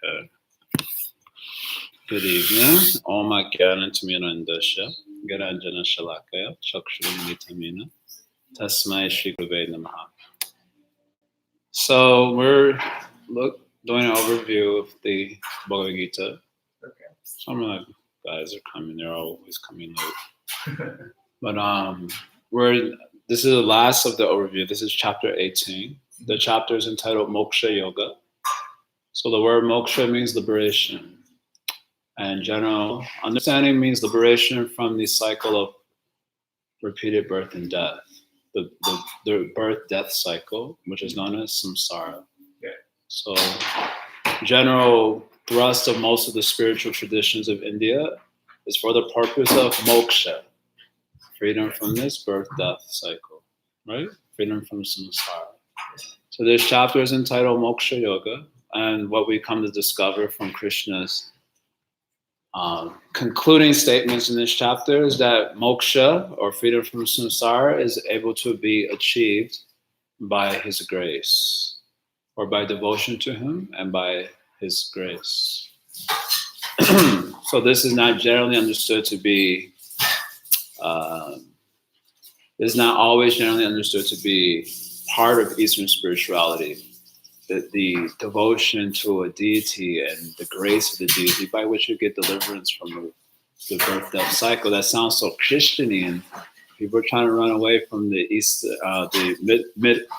Okay. Good evening. Om Jnana Timirandasya Garanjana Shalakaya Chakshuramitamina Tasmai Shri Gurave Namaha. So we're doing an overview of the Bhagavad-gita. Okay. Some of the guys are coming, they're always coming late. But this is the last of the overview. This is chapter 18. The chapter is entitled Moksha Yoga. So the word moksha means liberation. And general understanding means liberation from the cycle of repeated birth and death. The birth-death cycle, which is known as samsara. Yeah. So general thrust of most of the spiritual traditions of India is for the purpose of moksha, freedom from this birth-death cycle, right? Freedom from samsara. So this chapter is entitled Moksha Yoga, and what we come to discover from Krishna's concluding statements in this chapter is that moksha, or freedom from samsara, is able to be achieved by his grace, or by devotion to him and by his grace. So this is not generally understood to be, is not always generally understood to be part of Eastern spirituality. The devotion to a deity and the grace of the deity by which you get deliverance from the birth-death cycle. That sounds so Christian-y. People are trying to run away from the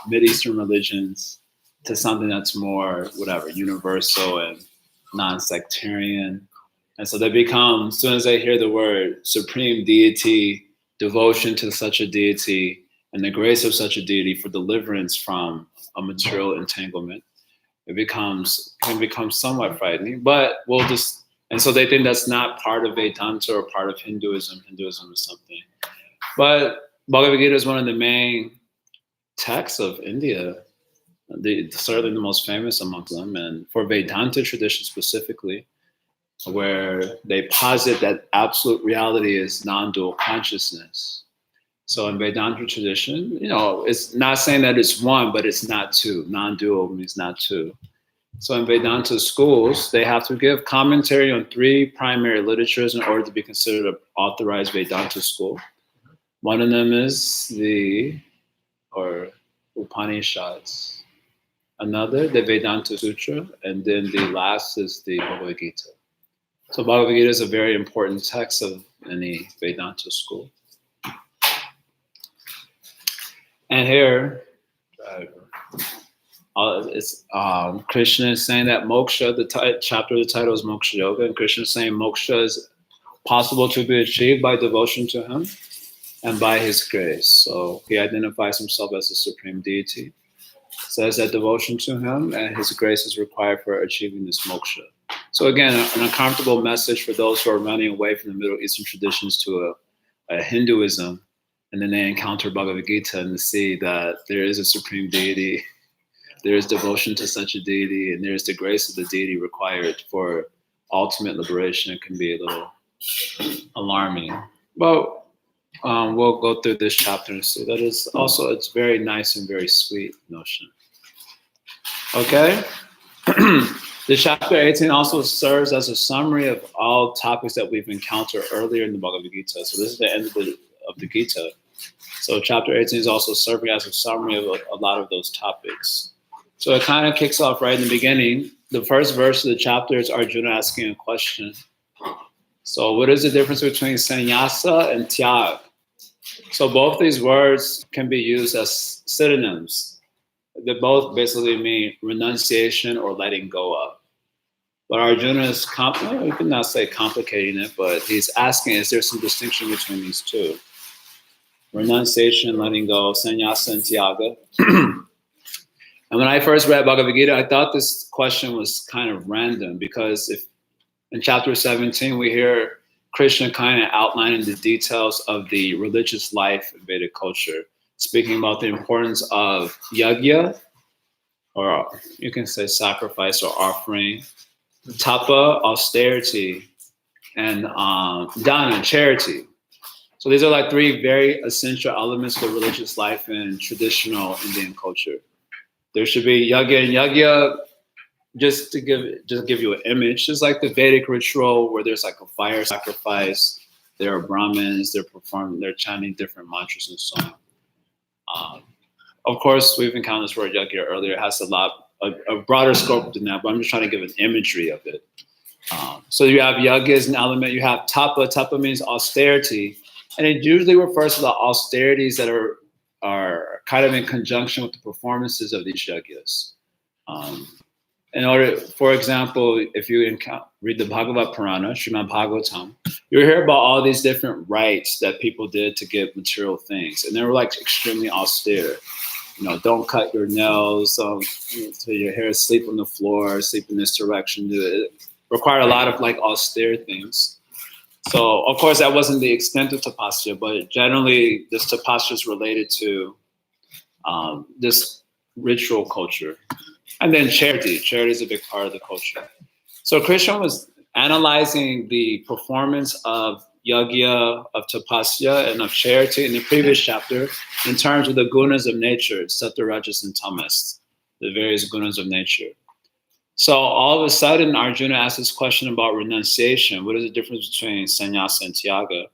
Mid-Eastern religions to something that's more, universal and non-sectarian. And so they become, as soon as they hear the word supreme deity, devotion to such a deity, and the grace of such a deity for deliverance from a material entanglement, can become somewhat frightening. But and so they think that's not part of Vedanta or part of Hinduism. Hinduism is something. But Bhagavad Gita is one of the main texts of India, certainly the most famous amongst them, and for Vedanta tradition specifically, where they posit that absolute reality is non-dual consciousness. So in Vedanta tradition, it's not saying that it's one, but it's not two. Non-dual means not two. So in Vedanta schools, they have to give commentary on 3 primary literatures in order to be considered an authorized Vedanta school. One of them is the Upanishads. Another, the Vedanta Sutra, and then the last is the Bhagavad-gita. So Bhagavad-gita is a very important text of any Vedanta school. And here, Krishna is saying that moksha, the title is Moksha Yoga, and Krishna is saying moksha is possible to be achieved by devotion to him and by his grace. So he identifies himself as a supreme deity, says that devotion to him and his grace is required for achieving this moksha. So again, an uncomfortable message for those who are running away from the Middle Eastern traditions to a Hinduism, and then they encounter Bhagavad Gita and see that there is a supreme deity, there is devotion to such a deity, and there is the grace of the deity required for ultimate liberation. It can be a little alarming. But we'll go through this chapter and see that it's very nice and very sweet notion. Okay? This chapter 18 also serves as a summary of all topics that we've encountered earlier in the Bhagavad Gita. So this is the end of the Gita. So chapter 18 is also serving as a summary of a lot of those topics. So it kind of kicks off right in the beginning. The first verse of the chapter is Arjuna asking a question. So what is the difference between sannyasa and tyag? So both these words can be used as synonyms. They both basically mean renunciation or letting go of. But Arjuna is, you can not say complicating it, but he's asking, is there some distinction between these two? Renunciation, letting go, sannyasa and tyaga. And when I first read Bhagavad Gita, I thought this question was kind of random, because if in chapter 17, we hear Krishna kind of outlining the details of the religious life in Vedic culture, speaking about the importance of yajna, or you can say sacrifice or offering, tapa, austerity, and dana, charity. So these are like 3 very essential elements of the religious life in traditional Indian culture. There should be yajna, and yajna just to give you an image, just like the Vedic ritual where there's like a fire sacrifice, there are Brahmins, they're chanting different mantras and so on. Of course, we've encountered this word yajna earlier. It has a broader scope than that, but I'm just trying to give an imagery of it. So you have yajna as an element. You have tapa. Tapa means austerity, and it usually refers to the austerities that are kind of in conjunction with the performances of these yajnas. In order, for example, if you read the Bhagavad Purana, Srimad Bhagavatam, you hear about all these different rites that people did to get material things, and they were like extremely austere. Don't cut your nails, so your hair, sleep on the floor, sleep in this direction. It required a lot of like austere things. So of course that wasn't the extent of tapasya, but generally this tapasya is related to this ritual culture. And then charity is a big part of the culture. So Krishna was analyzing the performance of yajna, of tapasya, and of charity in the previous chapter in terms of the gunas of nature, sattva, rajas, and tamas, the various gunas of nature. So all of a sudden, Arjuna asked this question about renunciation. What is the difference between sannyasa and tyaga?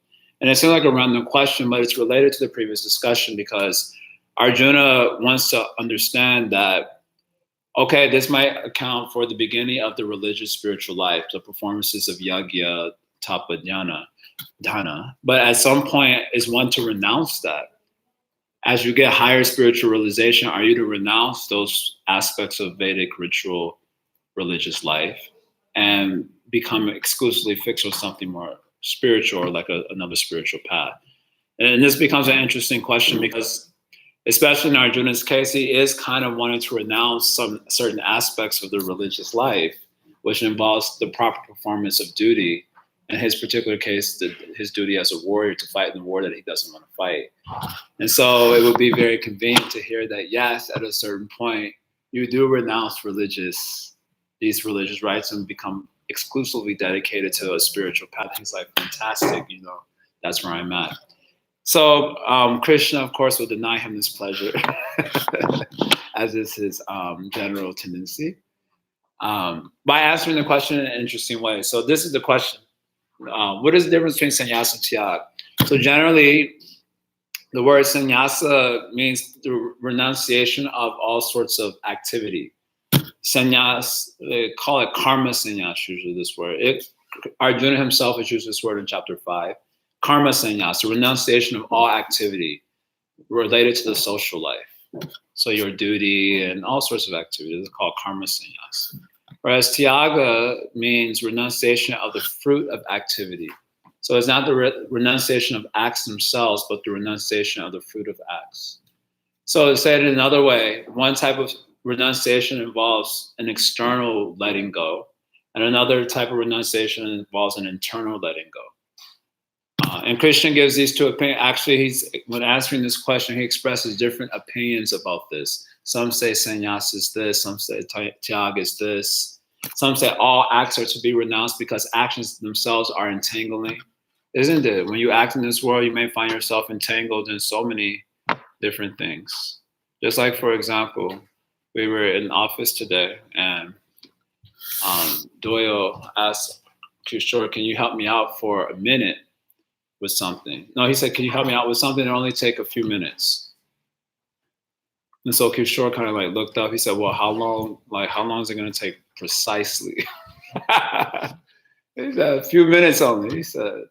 And it seemed like a random question, but it's related to the previous discussion because Arjuna wants to understand that, okay, this might account for the beginning of the religious spiritual life, the performances of yajna, tapa, dana. But at some point, is one to renounce that? As you get higher spiritual realization, are you to renounce those aspects of Vedic ritual religious life and become exclusively fixed on something more spiritual or like another spiritual path? And this becomes an interesting question because especially in Arjuna's case, he is kind of wanting to renounce some certain aspects of the religious life, which involves the proper performance of duty. In his particular case, his duty as a warrior to fight in the war that he doesn't want to fight. And so it would be very convenient to hear that, yes, at a certain point, you do renounce these religious rites and become exclusively dedicated to a spiritual path. He's like, fantastic, that's where I'm at. So Krishna, of course, will deny him this pleasure, as is his general tendency, by answering the question in an interesting way. So this is the question. What is the difference between sannyasa and tyaga? So generally, the word sannyasa means the renunciation of all sorts of activity. Sannyas, they call it karma sannyas, usually this word. Arjuna himself has used this word in chapter 5. Karma sannyas, renunciation of all activity related to the social life. So your duty and all sorts of activities are called karma sannyas. Whereas tyaga means renunciation of the fruit of activity. So it's not the renunciation of acts themselves, but the renunciation of the fruit of acts. So to say it in another way, one type of renunciation involves an external letting go, and another type of renunciation involves an internal letting go. And Krishna gives these two opinions. Actually, when answering this question, he expresses different opinions about this. Some say sannyas is this, some say tyaga is this. Some say all acts are to be renounced because actions themselves are entangling. Isn't it? When you act in this world, you may find yourself entangled in so many different things. Just like, for example, we were in office today and Doyle asked Kishore, can you help me out for a minute with something? No, he said, can you help me out with something? It'll only take a few minutes. And so Kishore kind of like looked up. He said, well, how long is it going to take precisely? He said, a few minutes only. He said,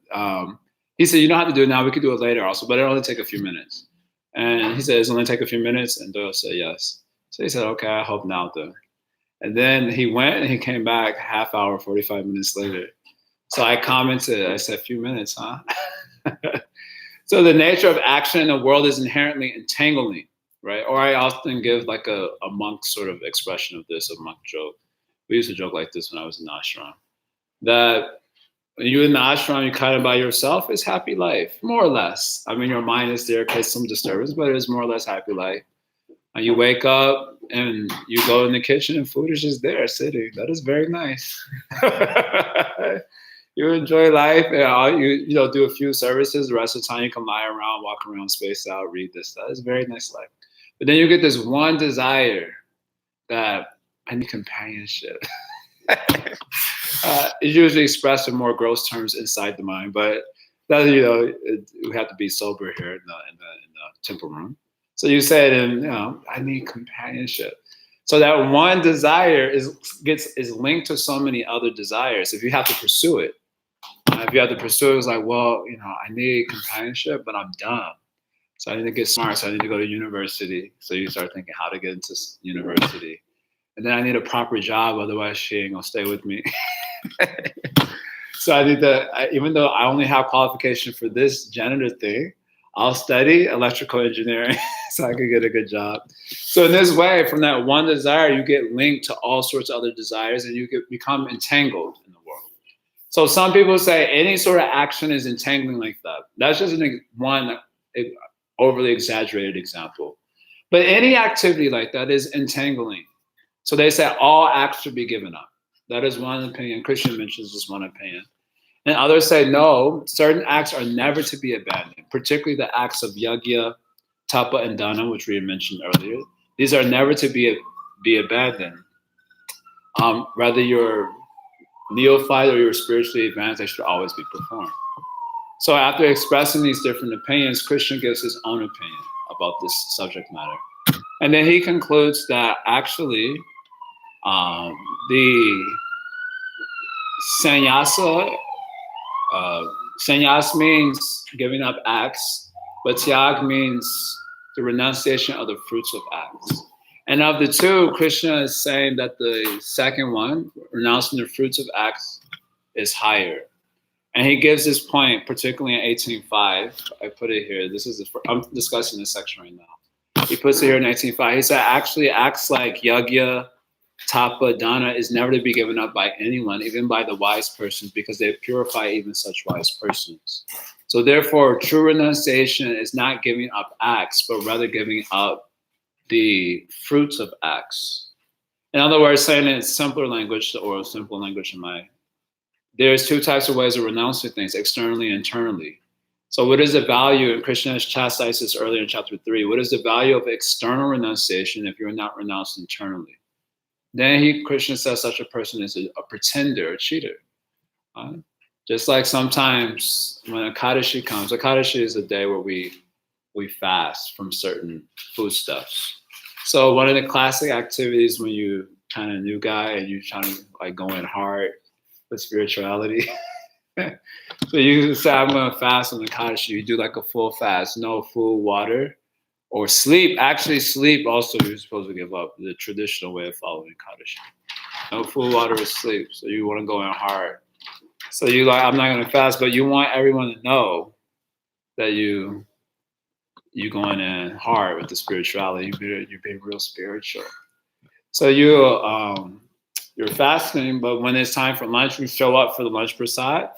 you don't have to do it now. We could do it later also, but it'll only take a few minutes. And he said, it's only take a few minutes. And Doyle said, yes. So he said, okay, I hope now then. And then he went and he came back half hour, 45 minutes later. So I commented, I said, a few minutes, huh? So the nature of action in the world is inherently entangling, right? Or I often give like a monk sort of expression of this, a monk joke. We used to joke like this when I was in the ashram. That when you're in the ashram, you're kind of by yourself, it's happy life, more or less. I mean, your mind is there, cause some disturbance, but it is more or less happy life. And you wake up and you go in the kitchen and food is just there sitting. That is very nice. You enjoy life and you do a few services. The rest of the time you can lie around, walk around, space out, read this. That is a very nice life. But then you get this one desire that I need companionship. It's usually expressed in more gross terms inside the mind, but that, we have to be sober here in the temple room. So you said, I need companionship. So that one desire is linked to so many other desires. If you have to pursue it, it's like, well, I need companionship, but I'm dumb. So I need to get smart. So I need to go to university. So you start thinking how to get into university. And then I need a proper job, otherwise she ain't gonna stay with me. So I need even though I only have qualification for this janitor thing, I'll study electrical engineering so I can get a good job. So in this way, from that one desire, you get linked to all sorts of other desires and you become entangled in the world. So some people say any sort of action is entangling like that. That's just one overly exaggerated example. But any activity like that is entangling. So they say all acts should be given up. That is one opinion. Krishna mentions this one opinion. And others say, no, certain acts are never to be abandoned, particularly the acts of yajna, tapa, and dana, which we had mentioned earlier. These are never to be abandoned. Rather, you're neophyte or you're spiritually advanced, they should always be performed. So after expressing these different opinions, Krishna gives his own opinion about this subject matter. And then he concludes that actually the sannyasa, sannyas means giving up acts, but tyag means the renunciation of the fruits of acts. And of the two, Krishna is saying that the second one, renouncing the fruits of acts, is higher. And he gives this point, particularly in 18.5. I put it here. I'm discussing this section right now. He puts it here in 18.5. He said, actually, acts like yajna, tapa, dana is never to be given up by anyone, even by the wise persons, because they purify even such wise persons. So therefore, true renunciation is not giving up acts, but rather giving up the fruits of acts. In other words, saying it in simpler language, or simple language in my, there's two types of ways of renouncing things, externally and internally. So what is the value, and Krishna has chastised this earlier in chapter 3, what is the value of external renunciation if you're not renounced internally? Then Krishna says such a person is a pretender, a cheater. Just like sometimes when Ekadashi comes, Ekadashi is a day where we fast from certain foodstuffs. So one of the classic activities when you kind of new guy and you're trying to like go in hard with spirituality. So you say, I'm going to fast on the Ekadashi. You do like a full fast, no food, water, or sleep. Actually, sleep also you're supposed to give up, the traditional way of following Ekadashi. No food, water, or sleep. So you want to go in hard. So you like, I'm not going to fast, but you want everyone to know that you going in hard with the spirituality. You're being real spiritual. So you're fasting, but when it's time for lunch, you show up for the lunch prasad.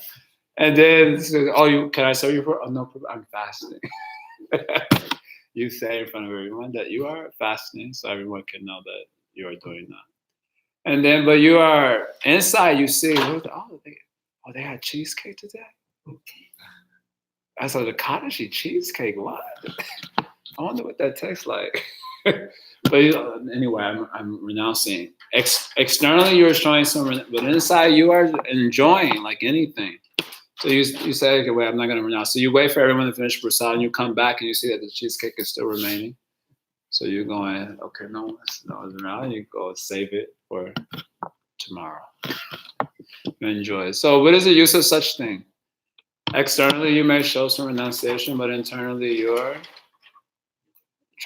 And then, can I serve you for? Oh, no, I'm fasting. You say in front of everyone that you are fasting, so everyone can know that you are doing that. And then, but you are inside. You see, they had cheesecake today. I said, the Kadashi cheesecake. What? I wonder what that tastes like. But anyway, I'm renouncing. Externally, you're showing some, but inside you are enjoying like anything. So you say, okay, wait, I'm not going to renounce. So you wait for everyone to finish prasad, and you come back and you see that the cheesecake is still remaining. So you're going, okay, no, it's around. You go save it for tomorrow. You enjoy it. So what is the use of such thing? Externally, you may show some renunciation, but internally, you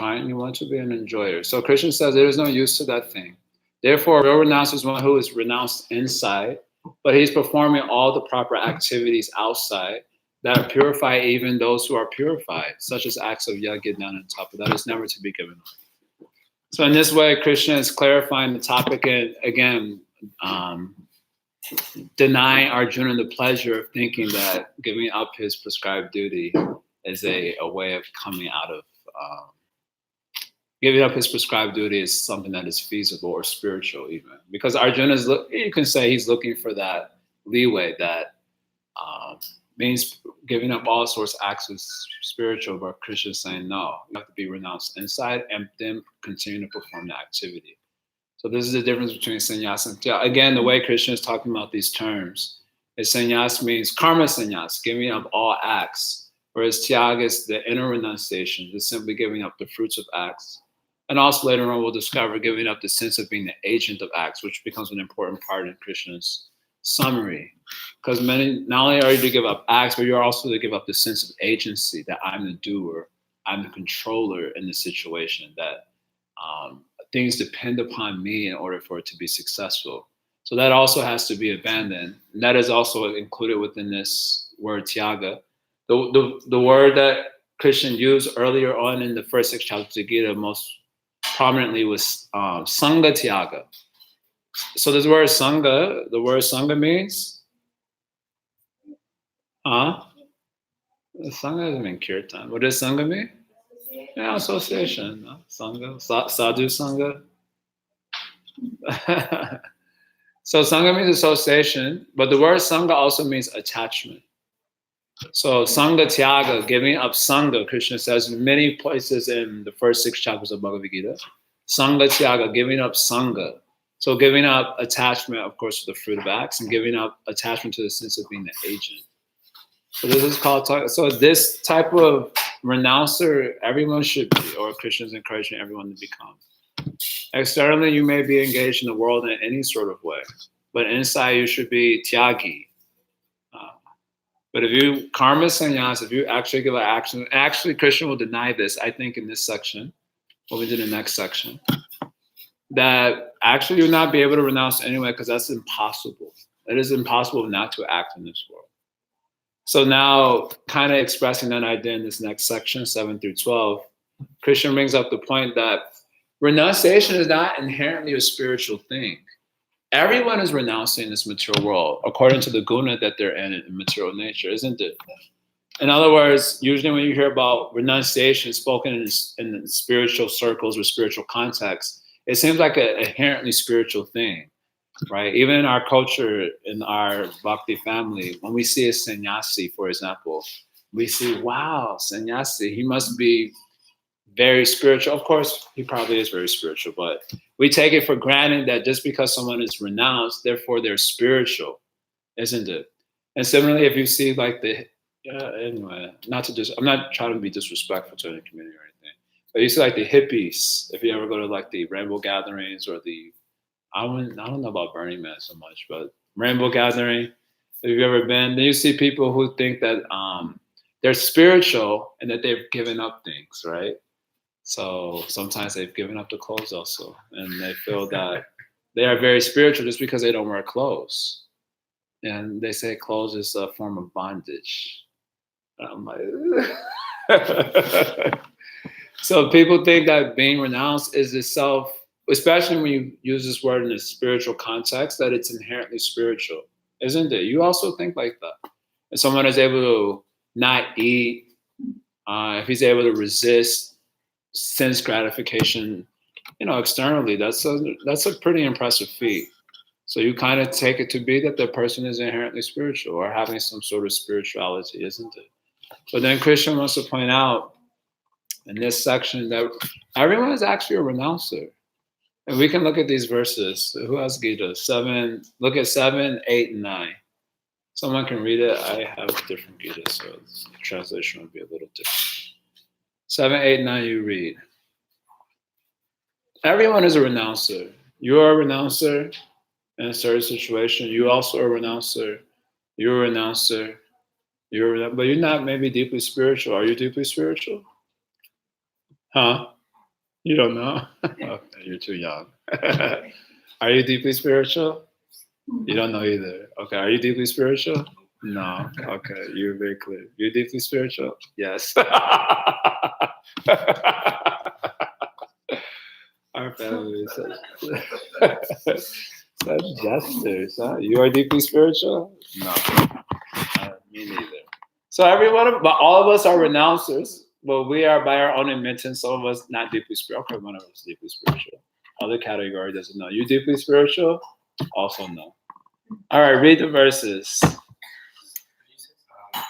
want to be an enjoyer. So Krishna says there is no use to that thing. Therefore, a real renouncer is one who is renounced inside, but he's performing all the proper activities outside that purify even those who are purified, such as acts of yajna, dana, and tapa. That is never to be given up. So in this way, Krishna is clarifying the topic and again, denying Arjuna the pleasure of thinking that giving up his prescribed duty is a way of coming out of giving up his prescribed duty is something that is feasible or spiritual even. Because Arjuna you can say he's looking for that leeway that means giving up all sorts of acts is spiritual, but Krishna is saying, no, you have to be renounced inside and then continue to perform the activity. So this is the difference between sannyas and tyaga. Again, the way Krishna is talking about these terms is sannyas means karma sannyas, giving up all acts, whereas tyaga is the inner renunciation, just simply giving up the fruits of acts. And also later on, we'll discover giving up the sense of being the agent of acts, which becomes an important part in Krishna's summary. Because not only are you to give up acts, but you're also to give up the sense of agency, that I'm the doer, I'm the controller in the situation, that things depend upon me in order for it to be successful. So that also has to be abandoned. And that is also included within this word tyaga. The word that Krishna used earlier on in the first 6 chapters of the Gita most prominently was sangha tyaga. So this word sangha, the word sangha means, sangha doesn't mean kirtan. What does sangha mean? Yeah, association. Sangha, sadhu sangha. So sangha means association, but the word sangha also means attachment. So sangha tyaga, giving up sangha, Krishna says in many places in the first 6 chapters of Bhagavad-gita. Sangha tyaga, giving up sangha. So giving up attachment, of course, to the fruit of acts, and giving up attachment to the sense of being the agent. So this is called, so this type of renouncer, everyone should be, or Krishna's encouraging everyone to become. Externally, you may be engaged in the world in any sort of way, but inside you should be tyagi. But if you karma sannyas, if you actually give an action, actually Krishna will deny this, I think, in this section, when we do the next section, that actually you'll not be able to renounce anyway, because that's impossible. It is impossible not to act in this world. So now, kind of expressing that idea in this next section, 7 through 12, Krishna brings up the point that renunciation is not inherently a spiritual thing. Everyone is renouncing this material world according to the guna that they're in material nature, isn't it? In other words, usually when you hear about renunciation spoken in spiritual circles or spiritual contexts, it seems like an inherently spiritual thing, right? Even in our culture, in our bhakti family, when we see a sannyasi, for example, we see, wow, sannyasi, he must be very spiritual. Of course, he probably is very spiritual, but we take it for granted that just because someone is renounced, therefore they're spiritual, isn't it? And similarly, if you see like anyway, I'm not trying to be disrespectful to any community or anything, but you see like the hippies, if you ever go to like the rainbow gatherings or I don't know about Burning Man so much, but rainbow gathering, if you've ever been, then you see people who think that they're spiritual and that they've given up things, right? So sometimes they've given up the clothes also, and they feel that they are very spiritual just because they don't wear clothes. And they say clothes is a form of bondage. And I'm like, so people think that being renounced is itself, especially when you use this word in a spiritual context, that it's inherently spiritual, isn't it? You also think like that. If someone is able to not eat, if he's able to resist sense gratification, externally, that's a pretty impressive feat. So you kind of take it to be that the person is inherently spiritual or having some sort of spirituality, isn't it? But then Krishna wants to point out in this section that everyone is actually a renouncer. And we can look at these verses. Who has Gita? 7, look at 7, 8, and 9. Someone can read it. I have a different Gita, so the translation will be a little different. 7, 8, 9, you read. Everyone is a renouncer. You are a renouncer in a certain situation. You also are a renouncer. You're a renouncer. But you're not maybe deeply spiritual. Are you deeply spiritual? Huh? You don't know? Okay, you're too young. Are you deeply spiritual? You don't know either. Okay, are you deeply spiritual? No. Okay, you're very clear. You're deeply spiritual? Yes. Our family is such gestures, huh? You are deeply spiritual? No. Me neither. So but all of us are renouncers, but we are by our own admittance, some of us not deeply spiritual. Okay, one of us is deeply spiritual. Other category doesn't know. You deeply spiritual? Also no. All right, read the verses.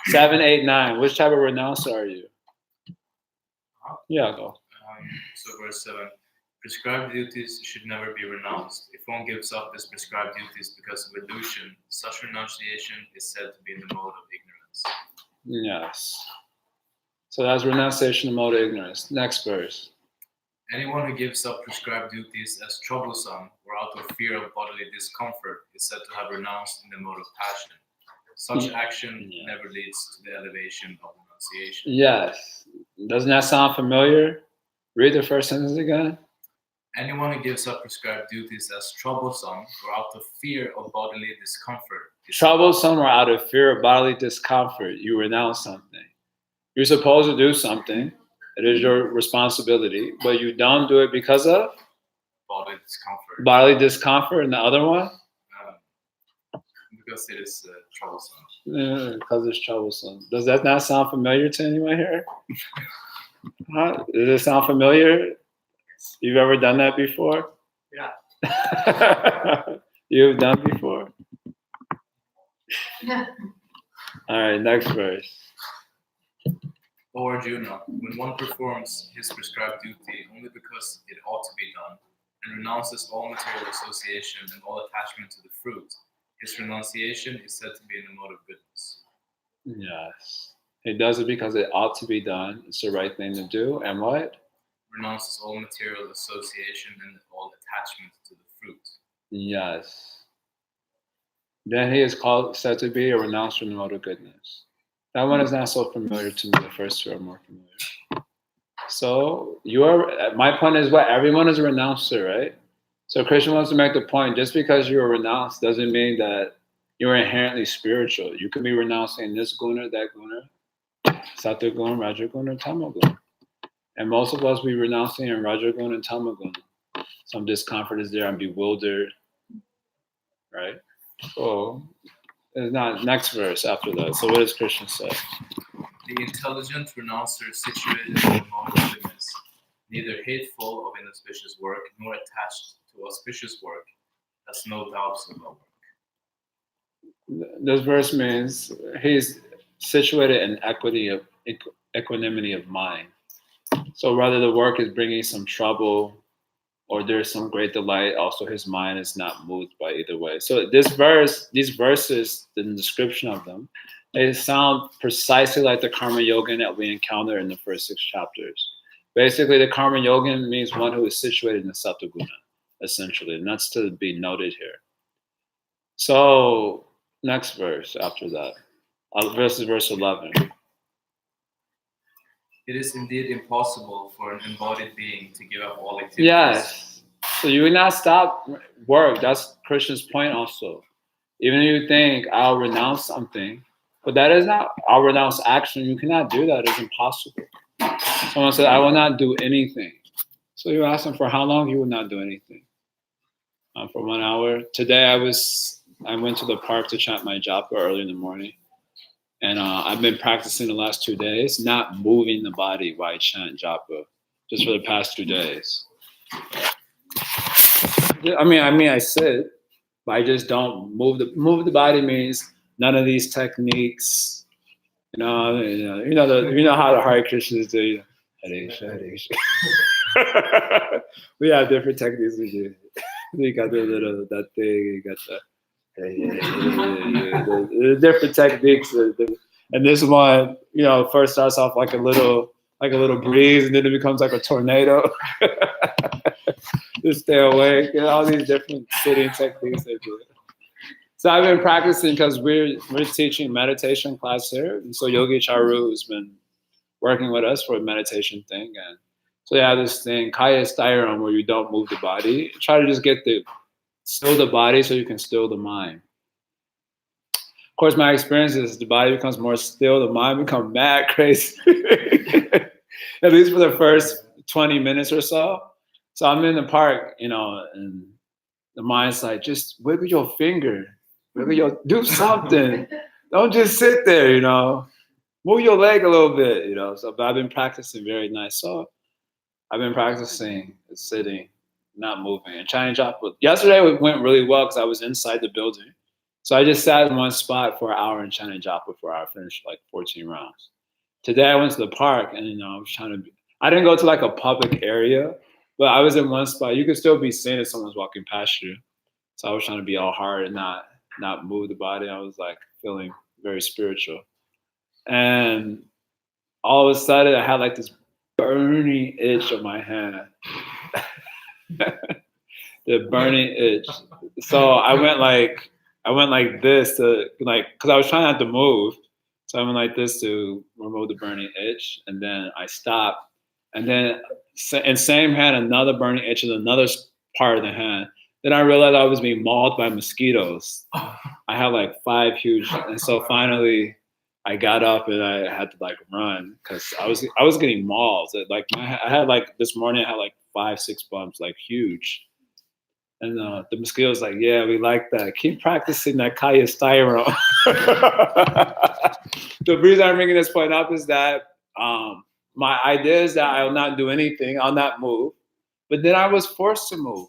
7, 8, 9. Which type of renouncer are you? Yeah, go. So verse 7. Prescribed duties should never be renounced. If one gives up his prescribed duties because of illusion, such renunciation is said to be in the mode of ignorance. Yes. So that's renunciation in the mode of ignorance. Next verse. Anyone who gives up prescribed duties as troublesome or out of fear of bodily discomfort is said to have renounced in the mode of passion. Such action never leads to the elevation of renunciation. Yes. Doesn't that sound familiar? Read the first sentence again. Anyone who gives up prescribed duties as troublesome or out of fear of bodily discomfort. Troublesome or out of fear of bodily discomfort, you renounce something. You're supposed to do something. It is your responsibility, but you don't do it because of bodily discomfort. Bodily discomfort, and the other one? Because it is troublesome. Because it's troublesome. Does that not sound familiar to anyone here? Huh? Does it sound familiar? You've ever done that before? Yeah. You've done before? Yeah. All right, next verse. O Arjuna, when one performs his prescribed duty only because it ought to be done, and renounces all material association and all attachment to the fruit, his renunciation is said to be in the mode of goodness. Yes. He does it because it ought to be done. It's the right thing to do. And what? Renounces all material association and all attachment to the fruit. Yes. Then he is said to be a renouncer in the mode of goodness. That one is not so familiar to me. The first two are more familiar. So my point is what? Everyone is a renouncer, right? So Krishna wants to make the point, just because you're renounced doesn't mean that you're inherently spiritual. You could be renouncing this guna, that guna, sattva guna, raja guna, tama guna. And most of us be renouncing in raja guna and tama guna. Some discomfort is there, I'm bewildered, right? So it's not next verse after that. So what does Krishna say? The intelligent renouncer situated in the mode of goodness, neither hateful of inauspicious work nor attached to auspicious work, has no doubts about work. This verse means he's situated in equanimity of mind. So whether the work is bringing some trouble or there's some great delight, also his mind is not moved by either way. So these verses, the description of them, they sound precisely like the karma yoga that we encounter in the first 6 chapters. Basically, the karma yoga means one who is situated in the sattva-guna, essentially, and that's to be noted here. So next verse after that, verse 11. It is indeed impossible for an embodied being to give up all activities. Yes. So you will not stop work. That's Krishna's point also. Even if you think, I'll renounce something, but that is not, I'll renounce action. You cannot do that. It's impossible. Someone said, I will not do anything. So you ask them for how long? You will not do anything. For 1 hour. Today I went to the park to chant my japa early in the morning. And I've been practicing the last 2 days, not moving the body while I chant japa, just for the past 2 days. I mean, I sit, but I just don't move the body means none of these techniques. You know how the Hare Krishnas do. We have different techniques we do. We got that thing. You got the different techniques. And this one, first starts off like a little breeze, and then it becomes like a tornado. Just stay awake. All these different sitting techniques they do. So I've been practicing because we're teaching meditation class here, and so Yogi Charu has been working with us for a meditation thing, and so they have this thing, Kaya Styron, where you don't move the body. Try to just still the body so you can still the mind. Of course, my experience is the body becomes more still, the mind becomes mad crazy. At least for the first 20 minutes or so. So I'm in the park, and the mind's like, just wiggle your finger, do something. Don't just sit there, Move your leg a little bit, So, but I've been practicing very nice. So I've been practicing sitting, not moving, and chanting japa. Yesterday it went really well because I was inside the building. So I just sat in one spot for an hour and chanted japa for an hour. I finished like 14 rounds. Today I went to the park and I was I didn't go to like a public area, But I was in one spot. You could still be seen if someone's walking past you. So I was trying to be all hard and not move the body. I was like feeling very spiritual. And all of a sudden I had like this burning itch on my hand. The burning itch. So I went like this to like, because I was trying not to move. So I went like this to remove the burning itch, and then I stopped. And then in same hand, another burning itch in another part of the hand. Then I realized I was being mauled by mosquitoes. I had like 5 huge, and so finally I got up and I had to like run because I was getting mauled. Like I had like this morning I had like 5-6 bumps, like huge. And the mosquito was like, yeah, we like that. Keep practicing that kaya styrone. The reason I'm bringing this point up is that my idea is that I'll not do anything. I'll not move. But then I was forced to move.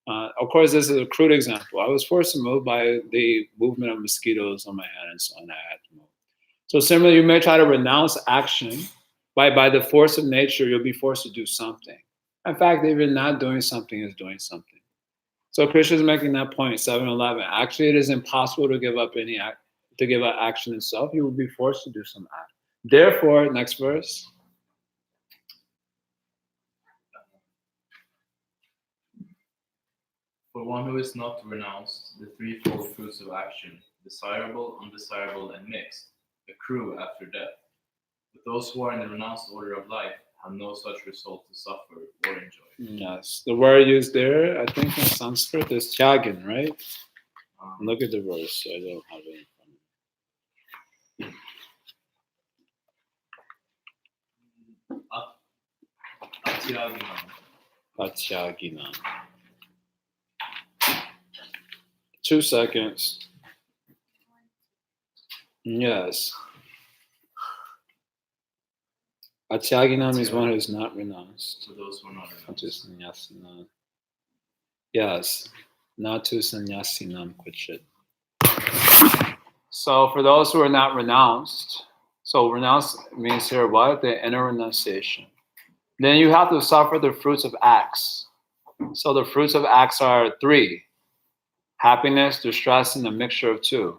Of course, this is a crude example. I was forced to move by the movement of mosquitoes on my hand and so on. I had to move. So similarly, you may try to renounce action. By the force of nature, you'll be forced to do something. In fact, even not doing something is doing something. So Krishna is making that point, 7-11. Actually, it is impossible to give up action itself. You will be forced to do some act. Therefore, next verse. For one who is not renounced, the threefold fruits of action, desirable, undesirable, and mixed, accrue after death. But those who are in the renounced order of life have no such result to suffer or enjoy. Yes, the word used there, I think in Sanskrit, is tyagin, right? Look at the verse. I don't have it in front of me. Atyaginam. 2 seconds. Yes. Atyaginam is one who is not renounced. For those who are not renounced. Yes. Natu sannyasinam kvachit. So for those who are not renounced, so renounce means here what? The inner renunciation. Then you have to suffer the fruits of acts. So the fruits of acts are 3. Happiness, distress, and a mixture of 2.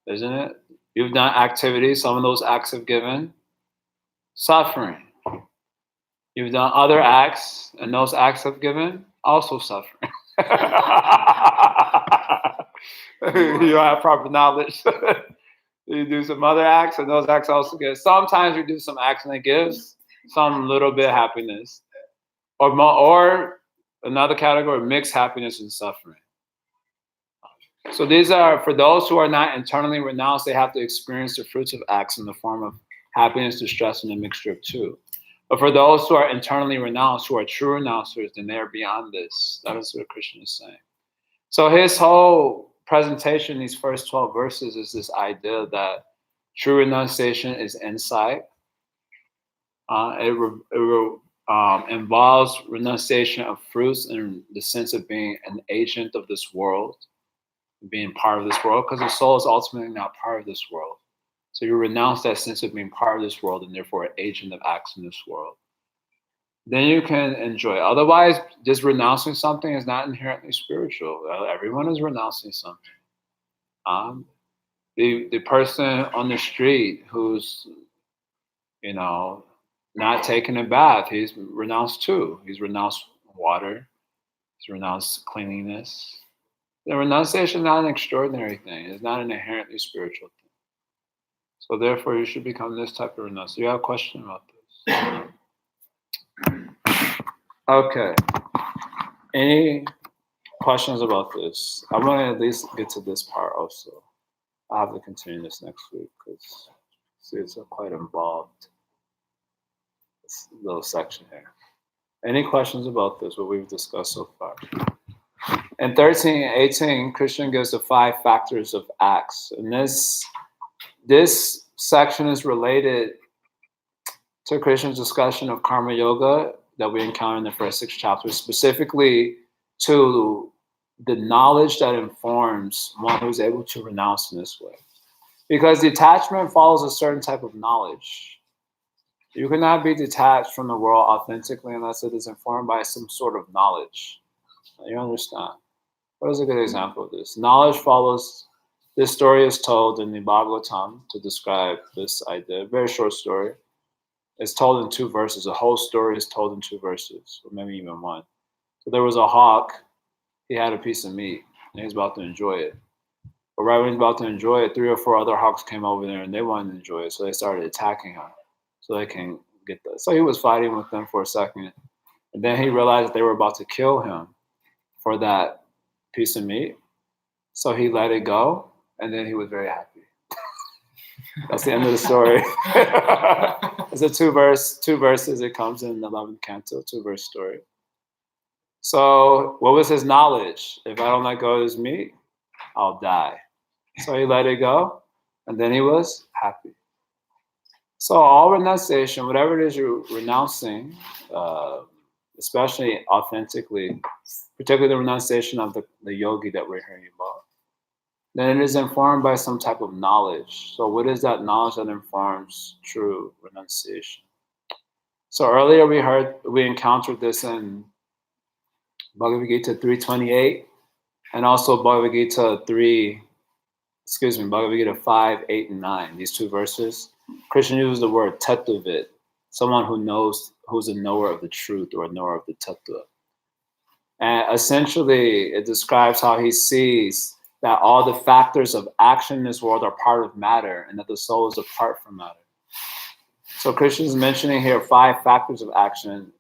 Isn't it? You've done activities. Some of those acts have given suffering. You've done other acts, and those acts have given also suffering. You don't have proper knowledge. You do some other acts, and those acts also give. Sometimes you do some acts, and it gives some little bit of happiness, or another category, mixed happiness and suffering. So these are, for those who are not internally renounced, they have to experience the fruits of acts in the form of happiness, distress, and a mixture of 2. But for those who are internally renounced, who are true renouncers, then they are beyond this. That is what Krishna is saying. So his whole presentation, these first 12 verses, is this idea that true renunciation is insight. It involves renunciation of fruits in the sense of being an agent of this world, being part of this world, because the soul is ultimately not part of this world. So you renounce that sense of being part of this world and therefore an agent of acts in this world. Then you can enjoy. Otherwise, just renouncing something is not inherently spiritual. Everyone is renouncing something. The person on the street who's, not taking a bath, he's renounced too. He's renounced water. He's renounced cleanliness. The renunciation is not an extraordinary thing. It's not an inherently spiritual thing. So therefore, you should become this type of renunciation. You have a question about this? Okay. Any questions about this? I want to at least get to this part also. I'll have to continue this next week because it's quite involved. This little section here. Any questions about this, what we've discussed so far? In 13 and 18, Krishna gives the 5 factors of acts. And this section is related to Krishna's discussion of karma yoga that we encounter in the first 6 chapters, specifically to the knowledge that informs one who's able to renounce in this way. Because detachment follows a certain type of knowledge. You cannot be detached from the world authentically unless it is informed by some sort of knowledge. You understand? What is a good example of this? Knowledge follows. This story is told in the Bhagavatam to describe this idea. A very short story. It's told in 2 verses. The whole story is told in 2 verses, or maybe even 1. So there was a hawk. He had a piece of meat, and he was about to enjoy it. But right when he was about to enjoy it, 3 or 4 other hawks came over there, and they wanted to enjoy it. So they started attacking him, so they can get that. So he was fighting with them for a second, and then he realized that they were about to kill him for that piece of meat. So he let it go, and then he was very happy. That's the end of the story. It's a 2 verses. It comes in the 11th canto, 2-verse story. So what was his knowledge? If I don't let go of this meat, I'll die. So he let it go, and then he was happy. So all renunciation, whatever it is you're renouncing, especially authentically, particularly the renunciation of the yogi that we're hearing about, then it is informed by some type of knowledge. So what is that knowledge that informs true renunciation? So earlier we encountered this in Bhagavad-gita 3:28, and also Bhagavad-gita 5, 8, and 9. These 2 verses, Krishna uses the word tattvavid, someone who knows, who's a knower of the truth or a knower of the tattva. And essentially, it describes how he sees that all the factors of action in this world are part of matter, and that the soul is apart from matter. So Krishna is mentioning here 5 factors of action,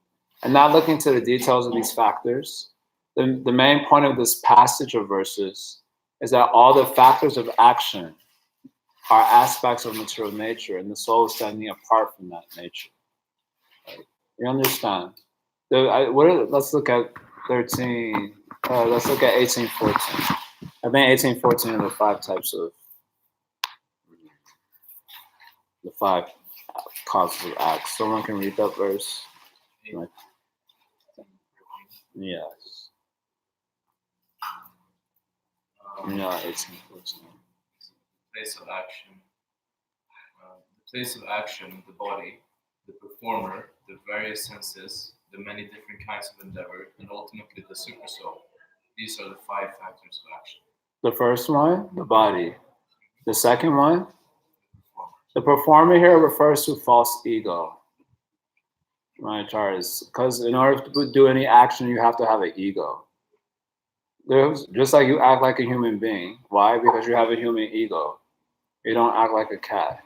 and not looking to the details of these factors. The main point of this passage of verses is that all the factors of action are aspects of material nature, and the soul is standing apart from that nature. Right? You understand? Let's look at 13. Let's look at 1814. I think 1814 are the 5 types of the 5 causes of acts. Someone can read that verse. Right. Yes. Yeah, 1814. Place of action. The place of action, the body, the performer, the various senses, the many different kinds of endeavor, and ultimately the supersoul. These are the 5 factors of action. The first one, the body. The second one, the performer here refers to false ego. My Charles, because in order to do any action, you have to have an ego. Just like you act like a human being. Why? Because you have a human ego. You don't act like a cat.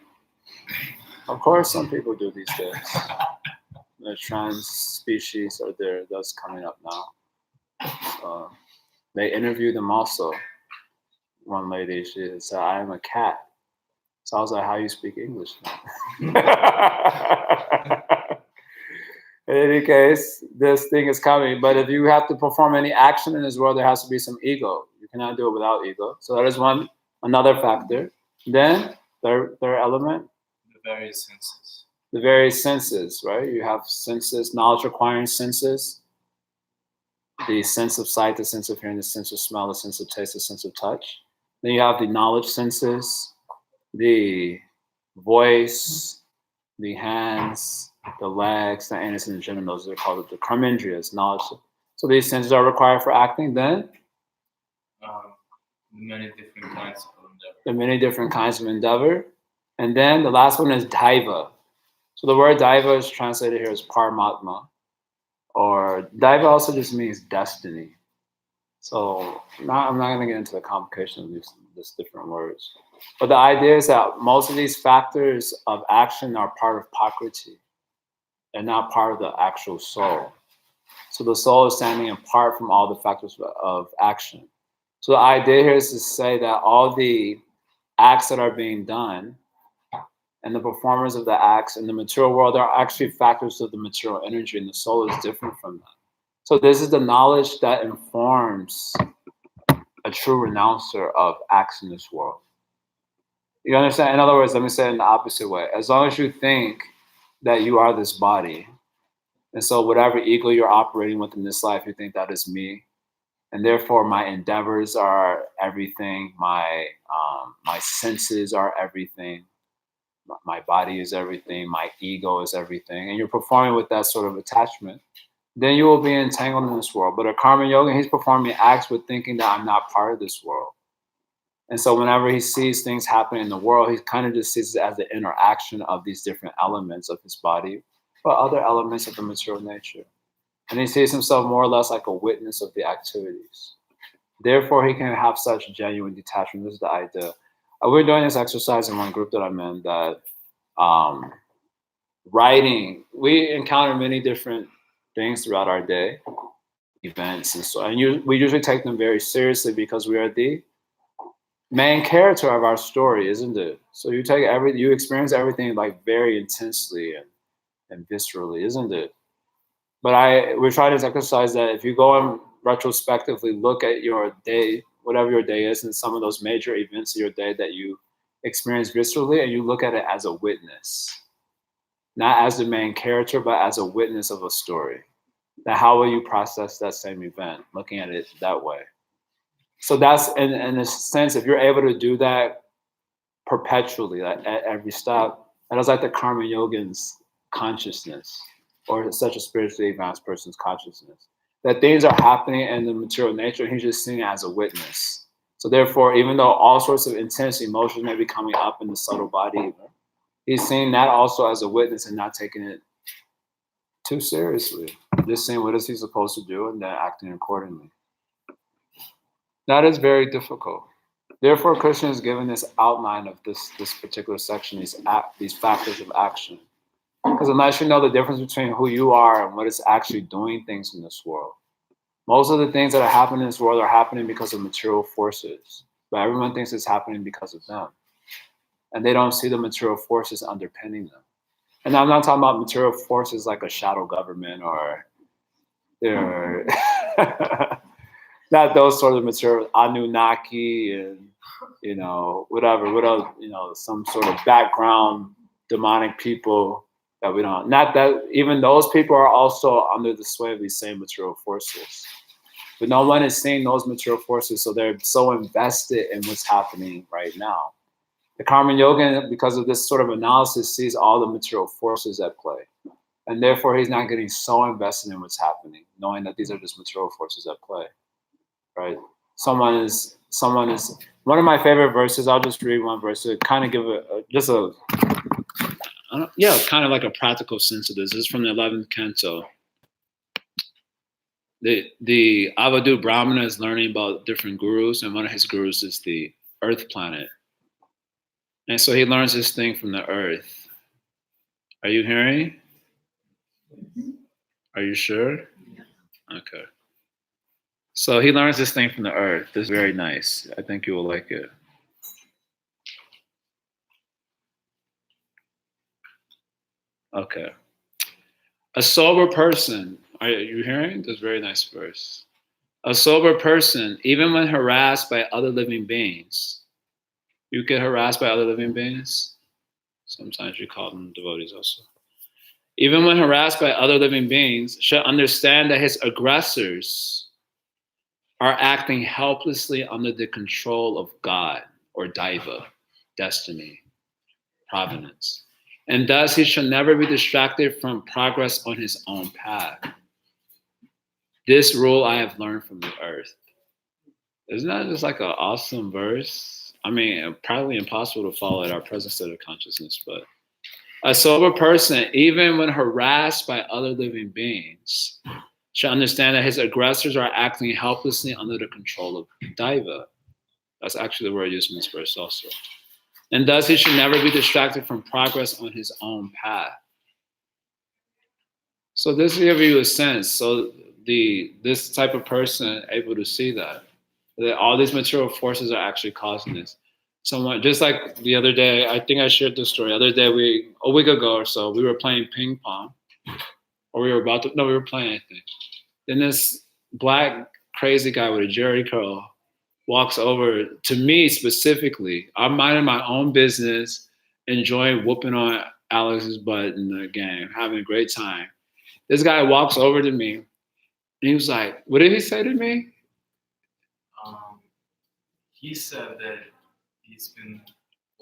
Of course, some people do these days. The trans species are there. That's coming up now. They interviewed them also. One lady, she said, "I am a cat." So I was like, "How you speak English?" In any case, this thing is coming. But if you have to perform any action in this world, there has to be some ego. You cannot do it without ego. So that is another factor. Then third element, the various senses. The various senses, right? You have senses, knowledge acquiring senses. The sense of sight, the sense of hearing, the sense of smell, the sense of taste, the sense of touch. Then you have the knowledge senses, the voice, the hands, the legs, the anus, and the genitals. They're called the karmendriyas, knowledge. So these senses are required for acting. Then many different kinds of endeavor. The many different kinds of endeavor. And then the last one is daiva. So the word daiva is translated here as paramatma. Or daiva also just means destiny. So I'm not going to get into the complication of these different words. But the idea is that most of these factors of action are part of prakriti and not part of the actual soul. So the soul is standing apart from all the factors of action. So the idea here is to say that all the acts that are being done and the performers of the acts in the material world are actually factors of the material energy, and the soul is different from that. So this is the knowledge that informs a true renouncer of acts in this world. You understand? In other words, let me say it in the opposite way. As long as you think that you are this body, and so whatever ego you're operating with in this life, you think that is me, and therefore my endeavors are everything, my senses are everything. my body is everything, my ego is everything, and you're performing with that sort of attachment, then you will be entangled in this world. But a karma yogi, he's performing acts with thinking that I'm not part of this world. And so whenever he sees things happen in the world, he kind of just sees it as the interaction of these different elements of his body, but other elements of the material nature. And he sees himself more or less like a witness of the activities. Therefore, he can have such genuine detachment. This is the idea. We're doing this exercise in one group that I'm in, that writing, we encounter many different things throughout our day, events, and so, and we usually take them very seriously because we are the main character of our story, isn't it? So you experience everything like very intensely and viscerally, isn't it? But we're trying to exercise that if you go and retrospectively look at your day, whatever your day is, and some of those major events of your day that you experience viscerally, and you look at it as a witness, not as the main character, but as a witness of a story. Now, how will you process that same event, looking at it that way? So that's, in a sense, if you're able to do that perpetually, like at every step, that is like the karma yogin's consciousness, or such a spiritually advanced person's consciousness, that things are happening in the material nature, and he's just seeing it as a witness. So therefore, even though all sorts of intense emotions may be coming up in the subtle body, he's seeing that also as a witness and not taking it too seriously. Just saying what is he supposed to do and then acting accordingly. That is very difficult. Therefore, Krishna is given this outline of this particular section, these factors of action. Because unless you know the difference between who you are and what is actually doing things in this world, most of the things that are happening in this world are happening because of material forces. But everyone thinks it's happening because of them. And they don't see the material forces underpinning them. And I'm not talking about material forces like a shadow government or not those sort of material, Anunnaki and, whatever, what else, some sort of background demonic people that we don't, not that, even those people are also under the sway of these same material forces. But no one is seeing those material forces, so they're so invested in what's happening right now. The karma yogi, because of this sort of analysis, sees all the material forces at play. And therefore, he's not getting so invested in what's happening, knowing that these are just material forces at play. Right? Someone is one of my favorite verses. I'll just read one verse to kind of give kind of like a practical sense of this. This is from the 11th canto. The Avadu Brahmana is learning about different gurus, and one of his gurus is the Earth planet. And so he learns this thing from the Earth. Are you hearing? Are you sure? Okay. So he learns this thing from the Earth. This is very nice. I think you will like it. Okay. A sober person, are you hearing? This very nice verse. A sober person, even when harassed by other living beings, you get harassed by other living beings? Sometimes you call them devotees also. Even when harassed by other living beings, should understand that his aggressors are acting helplessly under the control of God or Daiva, destiny, providence. And thus he should never be distracted from progress on his own path. This rule I have learned from the Earth. Isn't that just like an awesome verse? I mean, probably impossible to follow at our present state of consciousness, but a sober person, even when harassed by other living beings, should understand that his aggressors are acting helplessly under the control of Daiva. That's actually the word used in this verse also. And thus he should never be distracted from progress on his own path. So this gives you a sense. So this type of person able to see that all these material forces are actually causing this. Someone, just like the other day, I think I shared this story. The other day, a week ago or so, we were playing ping pong, or we were playing, I think. Then this black crazy guy with a jerry curl walks over to me specifically. I'm minding my own business, enjoying whooping on Alex's butt in the game, having a great time. This guy walks over to me, and he was like, "What did he say to me?" He said that he's been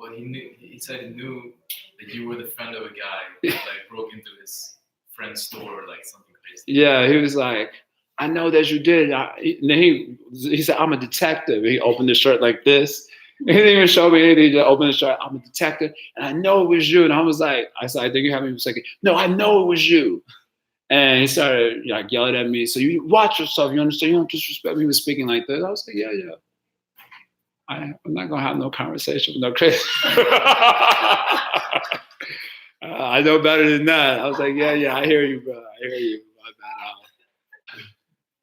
Well, he said he knew that you were the friend of a guy that like broke into his friend's store or like something crazy. Yeah, he was like, I know that you did. And then he said, I'm a detective. He opened his shirt like this. He didn't even show me anything. He just opened his shirt. I'm a detective, and I know it was you. And I was like, I said, I think you have me a second. No, I know it was you. And he started like yelling at me. So you watch yourself. You understand? You don't disrespect me. He was speaking like this. I was like, yeah. I'm not gonna have no conversation with no Christian. I know better than that. I was like, yeah, I hear you, bro. I hear you. My bad.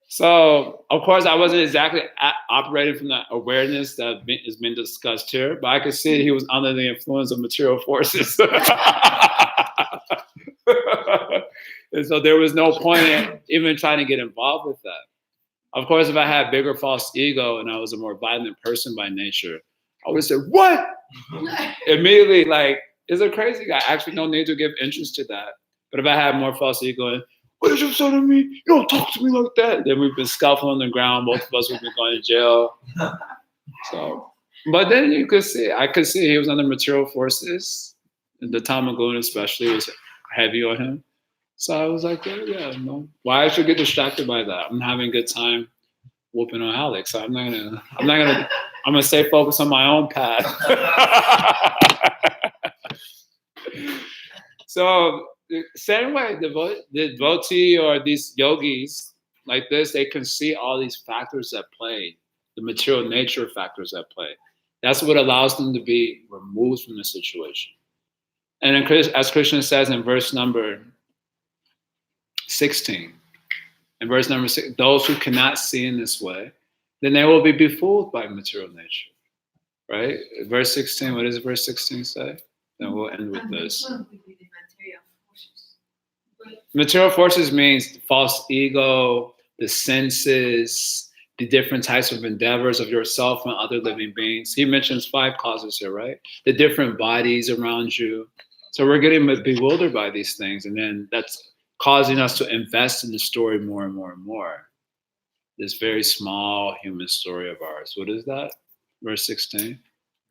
So, of course, I wasn't exactly operating from that awareness that has been discussed here, but I could see he was under the influence of material forces. And so there was no point in even trying to get involved with that. Of course, if I had bigger false ego and I was a more violent person by nature, I would say, what? Immediately, like, is a crazy guy. Actually, no need to give interest to that. But if I had more false ego and, what did you say to me? You don't talk to me like that. Then we've been scuffling on the ground. Both of us would be going to jail. So, but then I could see he was under material forces. The Tamagun especially was heavy on him. So I was like, yeah, no. Why I should get distracted by that? I'm having a good time whooping on Alex. So I'm gonna stay focused on my own path. So same way, the devotee or these yogis like this, they can see all these factors at play, the material nature factors at play. That's what allows them to be removed from the situation. And as Krishna says in verse number 16, in verse number 6, those who cannot see in this way, then they will be befooled by material nature. Right? Verse 16, what does verse 16 say? Then we'll end with this. Material forces means false ego, the senses, the different types of endeavors of yourself and other living beings. He mentions 5 causes here, right? The different bodies around you. So we're getting bewildered by these things, and then that's causing us to invest in the story more and more and more. This very small human story of ours. What is that? Verse 16.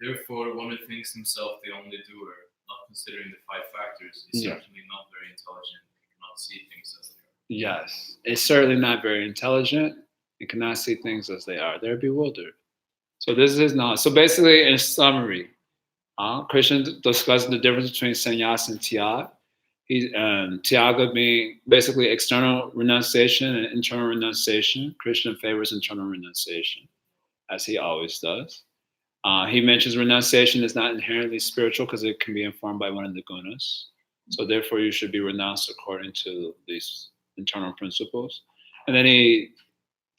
Therefore, one who thinks himself the only doer, not considering the 5 factors, is certainly not very intelligent and cannot see things as they are. Yes, it's certainly not very intelligent and cannot see things as they are. They're bewildered. So this is not. So basically, in summary, Krishna discusses the difference between sannyas and tyag. Tyaga being basically external renunciation and internal renunciation. Krishna favors internal renunciation, as he always does. He mentions renunciation is not inherently spiritual because it can be informed by one of the gunas. So therefore, you should be renounced according to these internal principles. And then he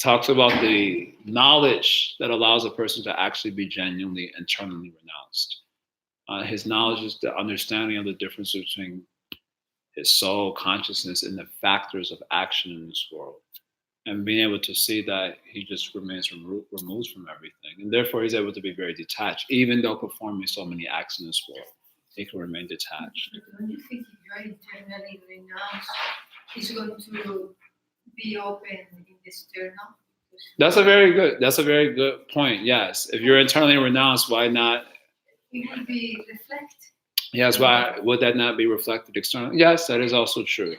talks about the knowledge that allows a person to actually be genuinely internally renounced. His knowledge is the understanding of the difference between his soul, consciousness, and the factors of action in this world. And being able to see that he just remains removed from everything. And therefore, he's able to be very detached, even though performing so many acts in this world. He can remain detached. But when you think if you're internally renounced, it's going to be open in the external? That's a very good point. Yes. If you're internally renounced, why not? It will be reflect. Yes, why would that not be reflected externally? Yes, that is also true.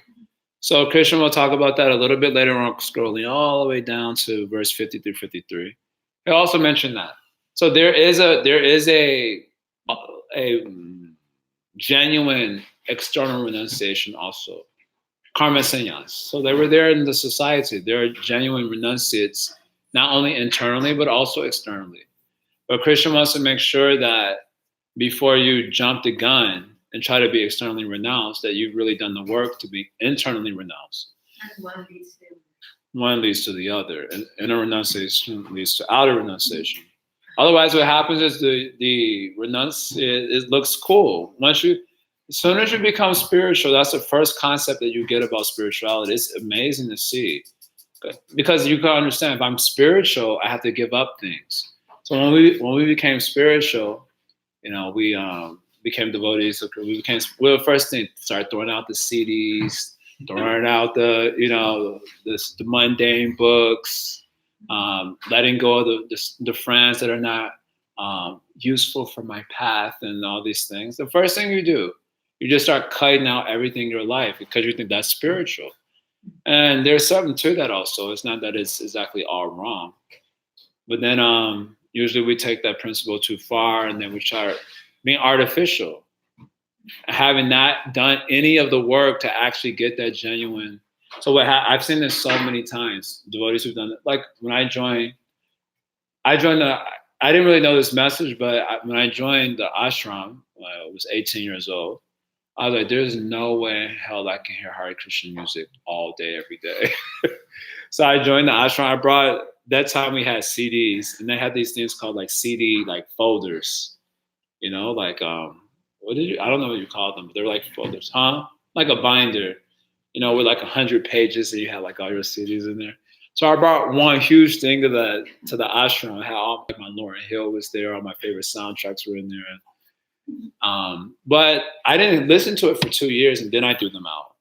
So Krishna will talk about that a little bit later on, scrolling all the way down to verse 50 through 53. He also mentioned that. So there is a genuine external renunciation also. Karma sannyas. So they were there in the society. There are genuine renunciates, not only internally, but also externally. But Krishna wants to make sure that before you jump the gun and try to be externally renounced, that you've really done the work to be internally renounced. And one leads to the other. And inner renunciation leads to outer renunciation. Otherwise, what happens is the renunciation, it looks cool. As soon as you become spiritual, that's the first concept that you get about spirituality. It's amazing to see. Because you can understand, if I'm spiritual, I have to give up things. So when we became spiritual, we became devotees. We were first thing, start throwing out the CDs, throwing out the mundane books, letting go of the friends that are not useful for my path and all these things, the first thing you do, you just start cutting out everything in your life because you think that's spiritual. And there's something to that also. It's not that it's exactly all wrong. But then usually we take that principle too far and then we start being artificial, having not done any of the work to actually get that genuine. So I've seen this so many times, devotees who've done it. Like when I joined I didn't really know this message, but when I joined the ashram, when I was 18 years old, I was like, there's no way in hell I can hear Hare Krishna music all day, every day. So I joined the ashram. That time we had CDs, and they had these things called like CD, like folders, like, I don't know what you call them, but they're like folders, huh? Like a binder, with like 100 pages, and you had like all your CDs in there. So I brought one huge thing to the ashram. I had all like my Lauryn Hill was there, all my favorite soundtracks were in there. But I didn't listen to it for 2 years, and then I threw them out.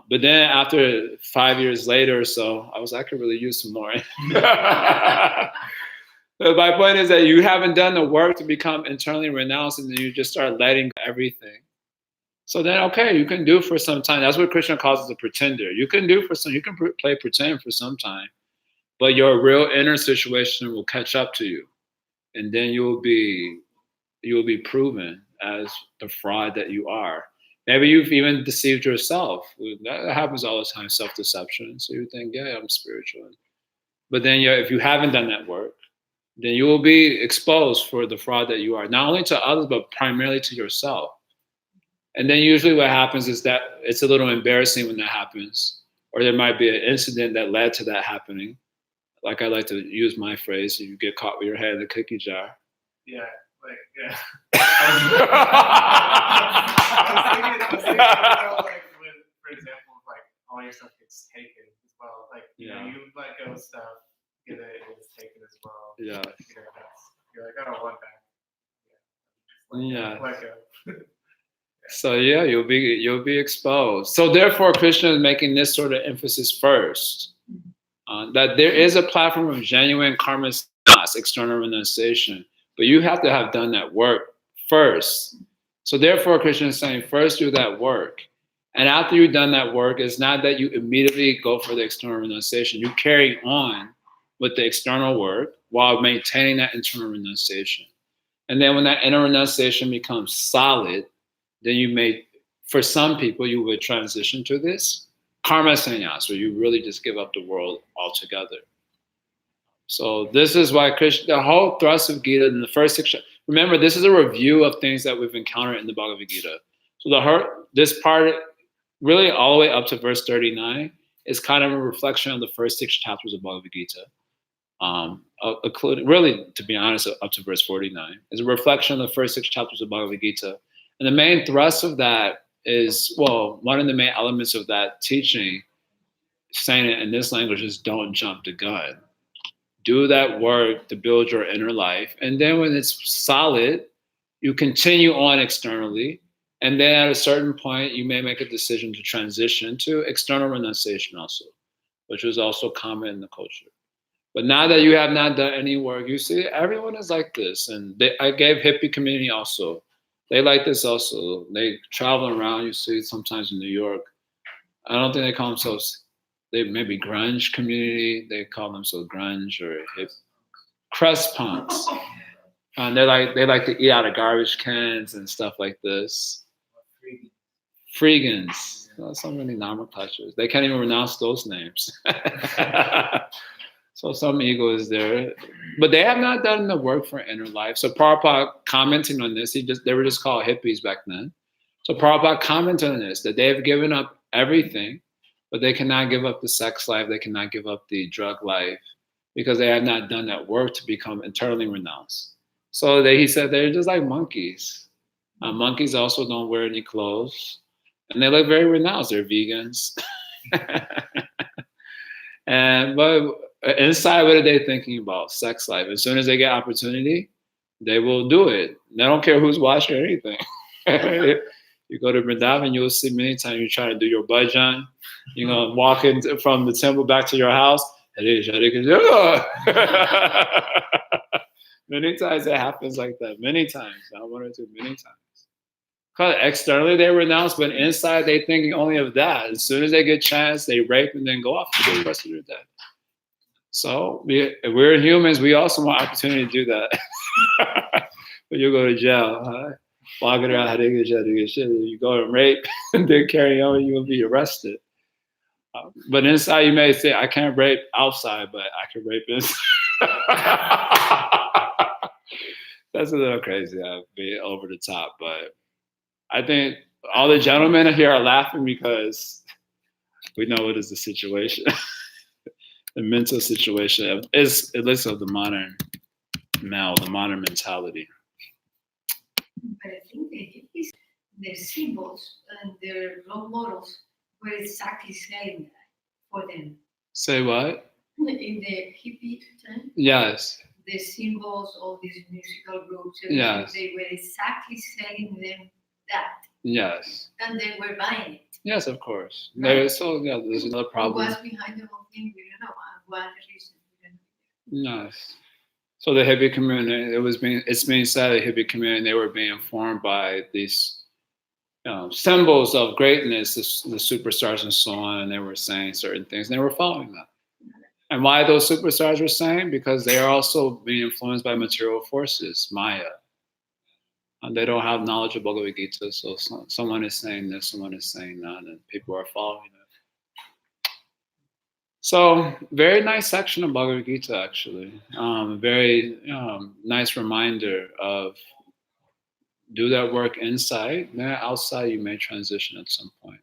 But then after 5 years later or so, I was like, I could really use some more. But my point is that you haven't done the work to become internally renounced, and then you just start letting everything. So then, okay, you can do for some time. That's what Krishna calls as a pretender. You can play pretend for some time, but your real inner situation will catch up to you, and then you will be proven as the fraud that you are. Maybe you've even deceived yourself. That happens all the time, self-deception. So you think, yeah, I'm spiritual. But then if you haven't done that work, then you will be exposed for the fraud that you are, not only to others, but primarily to yourself. And then usually what happens is that it's a little embarrassing when that happens, or there might be an incident that led to that happening. Like I like to use my phrase, you get caught with your head in the cookie jar. Yeah. Like, yeah. I was thinking, like, for example, like, all your stuff gets taken as well. Like, you let go of stuff, get it, and it's taken as well. Yeah. You're like, I don't want that. Let go. So yeah, you'll be exposed. So therefore, Krishna is making this sort of emphasis first, that there is a platform of genuine karma, external renunciation. But you have to have done that work first. So therefore, Krishna is saying, first do that work. And after you've done that work, it's not that you immediately go for the external renunciation. You carry on with the external work while maintaining that internal renunciation. And then when that inner renunciation becomes solid, then for some people, you would transition to this karma sannyas, where you really just give up the world altogether. So this is why Krishna, the whole thrust of Gita in the first 6 chapters, remember, this is a review of things that we've encountered in the Bhagavad-gita. So this part, really all the way up to verse 39, is kind of a reflection of the first 6 chapters of Bhagavad-gita. Including, really, to be honest, up to verse 49. Is a reflection of the first 6 chapters of Bhagavad-gita. And the main thrust of that is, one of the main elements of that teaching, saying it in this language, is don't jump the gun. Do that work to build your inner life. And then when it's solid, you continue on externally. And then at a certain point, you may make a decision to transition to external renunciation also, which is also common in the culture. But now that you have not done any work, you see, everyone is like this. And I gave hippie community also. They like this also. They travel around, you see, sometimes in New York. I don't think they call themselves, they maybe grunge community. They call themselves grunge or hip crust punks. And they like to eat out of garbage cans and stuff like this. Freegans. So many nomenclatures. They can't even pronounce those names. So some ego is there. But they have not done the work for inner life. So Prabhupada commenting on this, they were just called hippies back then. So Prabhupada commented on this, that they have given up everything, but they cannot give up the sex life, they cannot give up the drug life, because they have not done that work to become internally renounced. So he said they're just like monkeys. Monkeys also don't wear any clothes, and they look very renounced. They're vegans. But inside, what are they thinking about? Sex life. As soon as they get opportunity, they will do it. They don't care who's watching or anything. You go to Vrindavan, you'll see many times you try to do your bhajan. You're going to walk in from the temple back to your house. Maybe Many times it happens like that. Many times. Not one or two, many times. Because externally they renounce, but inside they thinking only of that. As soon as they get a chance, they rape and then go off to the rest of their day. So if we're humans, we also want opportunity to do that. But you go to jail, huh? Walking around, you go and rape, and then carry on, you will be arrested. But inside, you may say, I can't rape outside, but I can rape inside. That's a little crazy. I'd be over the top, but I think all the gentlemen here are laughing because we know what is the situation. The mental situation is at least of the modern male, the modern mentality. But I think the hippies, their symbols and their role models were exactly saying that for them. Say what? In the hippie time, Yes. the symbols of these musical groups, Yes. they were exactly selling them that. Yes. And they were buying it. Yes, of course. Right. There's another problem. What's behind the whole thing, we don't know. And what the reason, we don't know. Yes. So the hippie community, it's being said the hippie community, they were being informed by these symbols of greatness, the superstars and so on, and they were saying certain things, and they were following that. And why those superstars were saying? Because they are also being influenced by material forces, Maya. And they don't have knowledge of Bhagavad-gita, so someone is saying this, someone is saying that, and people are following it. So, very nice section of Bhagavad-gita, actually. Very nice reminder of do that work inside, then outside you may transition at some point.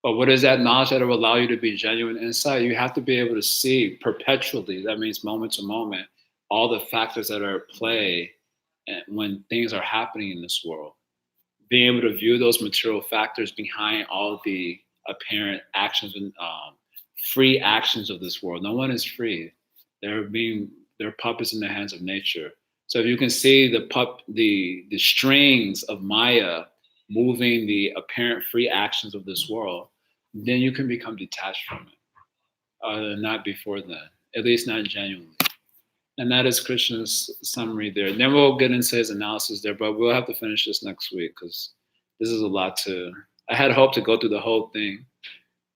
But what is that knowledge that will allow you to be genuine inside? You have to be able to see perpetually, that means moment to moment, all the factors that are at play when things are happening in this world. Being able to view those material factors behind all the apparent actions and free actions of this world. No one is free. They're puppets in the hands of nature. So if you can see the strings of Maya moving the apparent free actions of this world, then you can become detached from it. Not before then, at least not genuinely. And that is Krishna's summary there. Then we'll get into his analysis there, but we'll have to finish this next week because this is a lot I had hoped to go through the whole thing,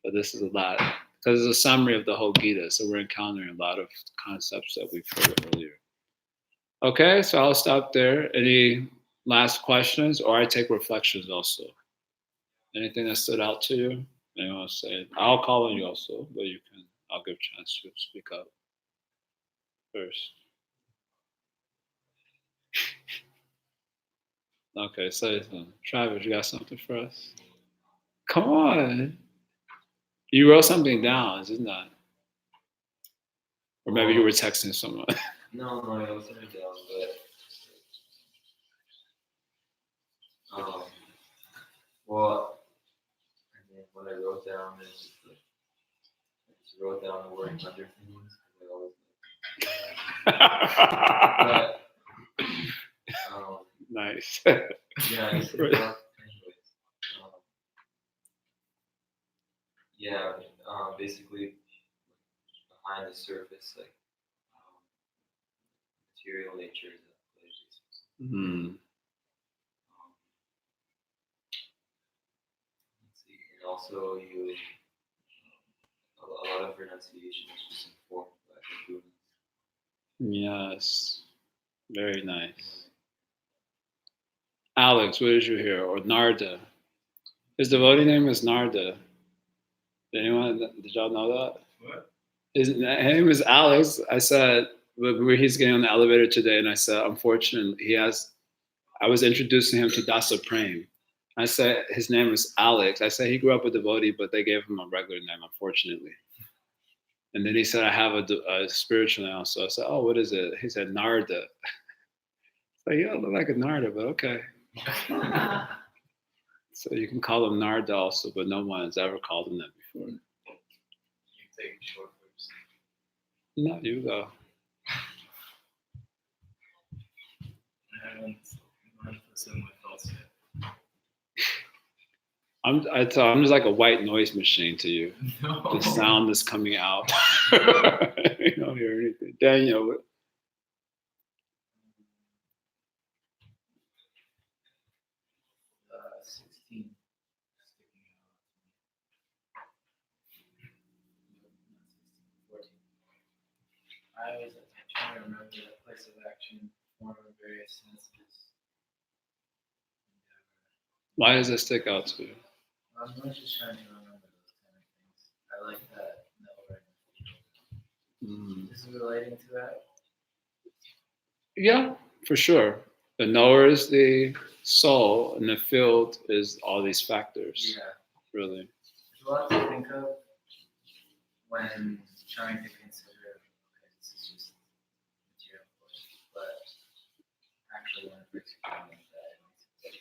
but this is a lot because it's a summary of the whole Gita. So we're encountering a lot of concepts that we've heard earlier. Okay, so I'll stop there. Any last questions, or I take reflections also? Anything that stood out to you? Anyone want to say? I'll call on you also, but I'll give a chance to speak up first. Okay, say something. Travis, you got something for us? Come on. You wrote something down, isn't that? Or maybe you were texting someone. No, I wasn't down, but what I wrote down is I just wrote down the word under things but Nice. yeah, I said that anyways. Basically behind the surface, like material nature is at play. Hmm. Let's see, and also a lot of renunciation is just informed by the Buddha. Yes. Very nice. Alex, what did you hear? Or Narda? His devotee name is Narda. Did y'all know that? What? His name is Alex. I said, he's getting on the elevator today, and I said, unfortunately, I was introducing him to Dasa Prem. I said, his name is Alex. I said, he grew up a devotee, but they gave him a regular name, unfortunately. And then he said, I have a spiritual name. So I said, oh, what is it? He said, Narda. So you don't look like a Narda, but okay. So you can call him Narda also, but no one has ever called him that before. You take short first. No, you go. I haven't manifested my thoughts yet. I'm just like a white noise machine to you. No. The sound is coming out. You don't hear anything. Daniel. 16 sticking out. No, not 16, 14. I was trying to remember the place of action, form of various senses. Why does that stick out to you? I'm not just trying to remember those kind of things. I like that right now. This is relating to that. Yeah, for sure. The knower is the soul, and the field is all these factors. Yeah. Really. There's a lot to think of when trying to consider, okay, this is just material force, but actually when it breaks it down like that, it makes it very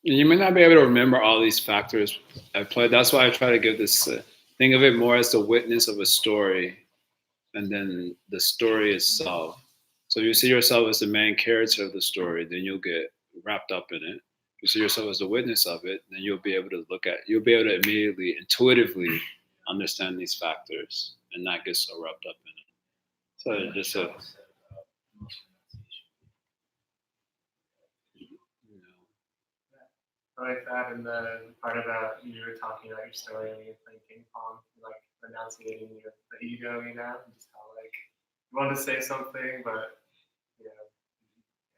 clear. You may not be able to remember all these factors at play. That's why I try to give this, think of it more as the witness of a story, and then the story itself. So you see yourself as the main character of the story, then you'll get wrapped up in it. You see yourself as the witness of it, then you'll be able to you'll be able to immediately, intuitively understand these factors and not get so wrapped up in it. So just a, I like that, and the part about you were talking about your story when you were playing ping pong, like enunciating the ego, and just how like you want to say something, but I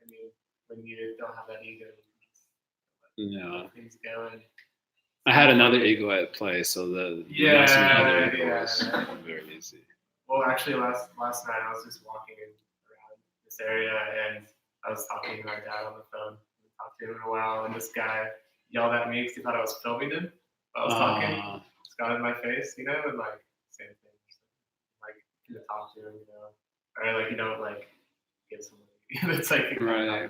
mean, when you don't have that ego, you just let things go. And I had another ego at play, so the other ego was very easy. Well, actually, last night I was just walking around this area, and I was talking to my dad on the phone. We talked to him for a while, and this guy yelled at me because he thought I was filming him. I was talking. It's got in my face, and like same thing. Like you talk to him, or like you don't like get somebody that's like right.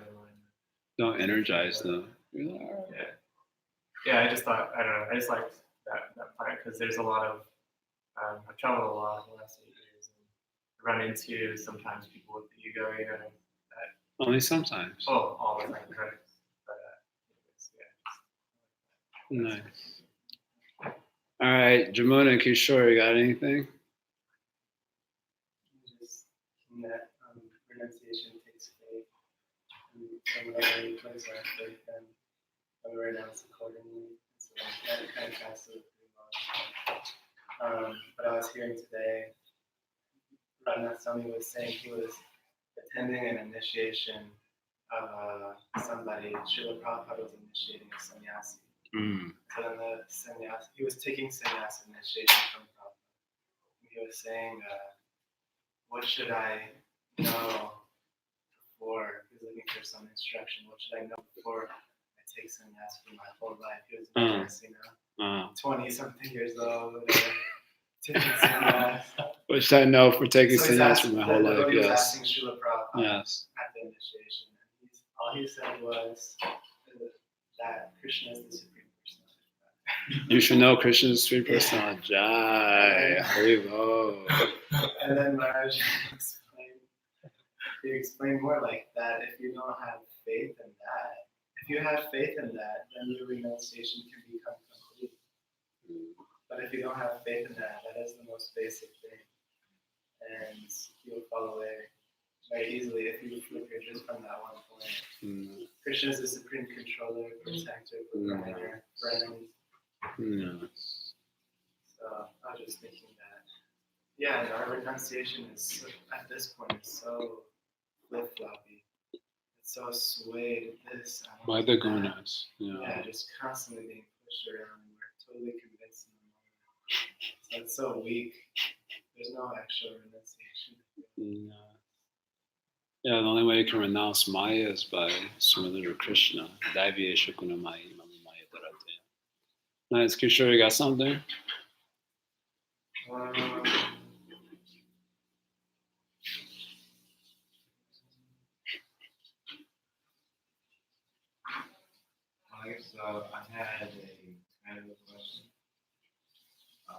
Don't energize them. Yeah. I just thought I don't know. I just liked that part because there's a lot of I've traveled a lot in the last 8 years and run into sometimes people with the ego, that only sometimes. Oh, all the time, right? But nice. All right, Jamuna and Kishore, you got anything? Just that renunciation takes faith, and whenever you place our faith, then we renounce accordingly. So that kind of passes pretty well. But I was hearing today, Ranasami was saying he was attending an initiation of somebody. Srila Prabhupada was initiating a sannyasi. So then the sannyasi, he was taking sannyasi initiation from Prabhupada. He was saying, what should I know before? He was looking for some instruction. What should I know before I take sannyasi for my whole life? He was a 20-something years old. Taking sannyasi. What should I know for taking sannyasi for my whole life? He was asking Srila Prabhupada at the initiation. And all he said was that Krishna is the Supreme Personality. You should know Krishna is the Supreme Personality. Jai. Haribo. And then Maharaj explained more like that. If you don't have faith in that, then your renunciation can become complete. But if you don't have faith in that, that is the most basic thing. And you'll fall away very easily if you flicker just from that one point. Krishna is the supreme controller, protector, provider, friend. So I was just thinking that, our renunciation is at this point is so flip-floppy. It's so swayed. By the gunas. Just constantly being pushed around, and we're totally convinced in the moment. So it's so weak. There's no actual renunciation. The only way you can renounce Maya is by surrender to Krishna. Daivye Shukuna Maya Mama Maya Dharate. Nice, Kishore, you got something? I guess I had a kind of a question. I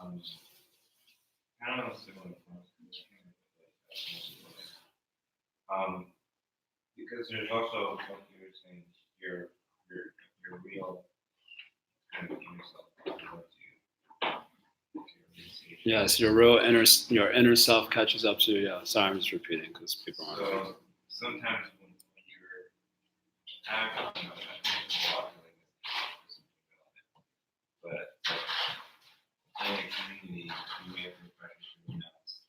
don't know if similar because there's also what you were saying, your real kind of inner self. Yes, your inner self catches up to you. Yeah, sorry, I'm just repeating because people aren't. So sometimes when you're acting in a community, you may feel pressure to renounce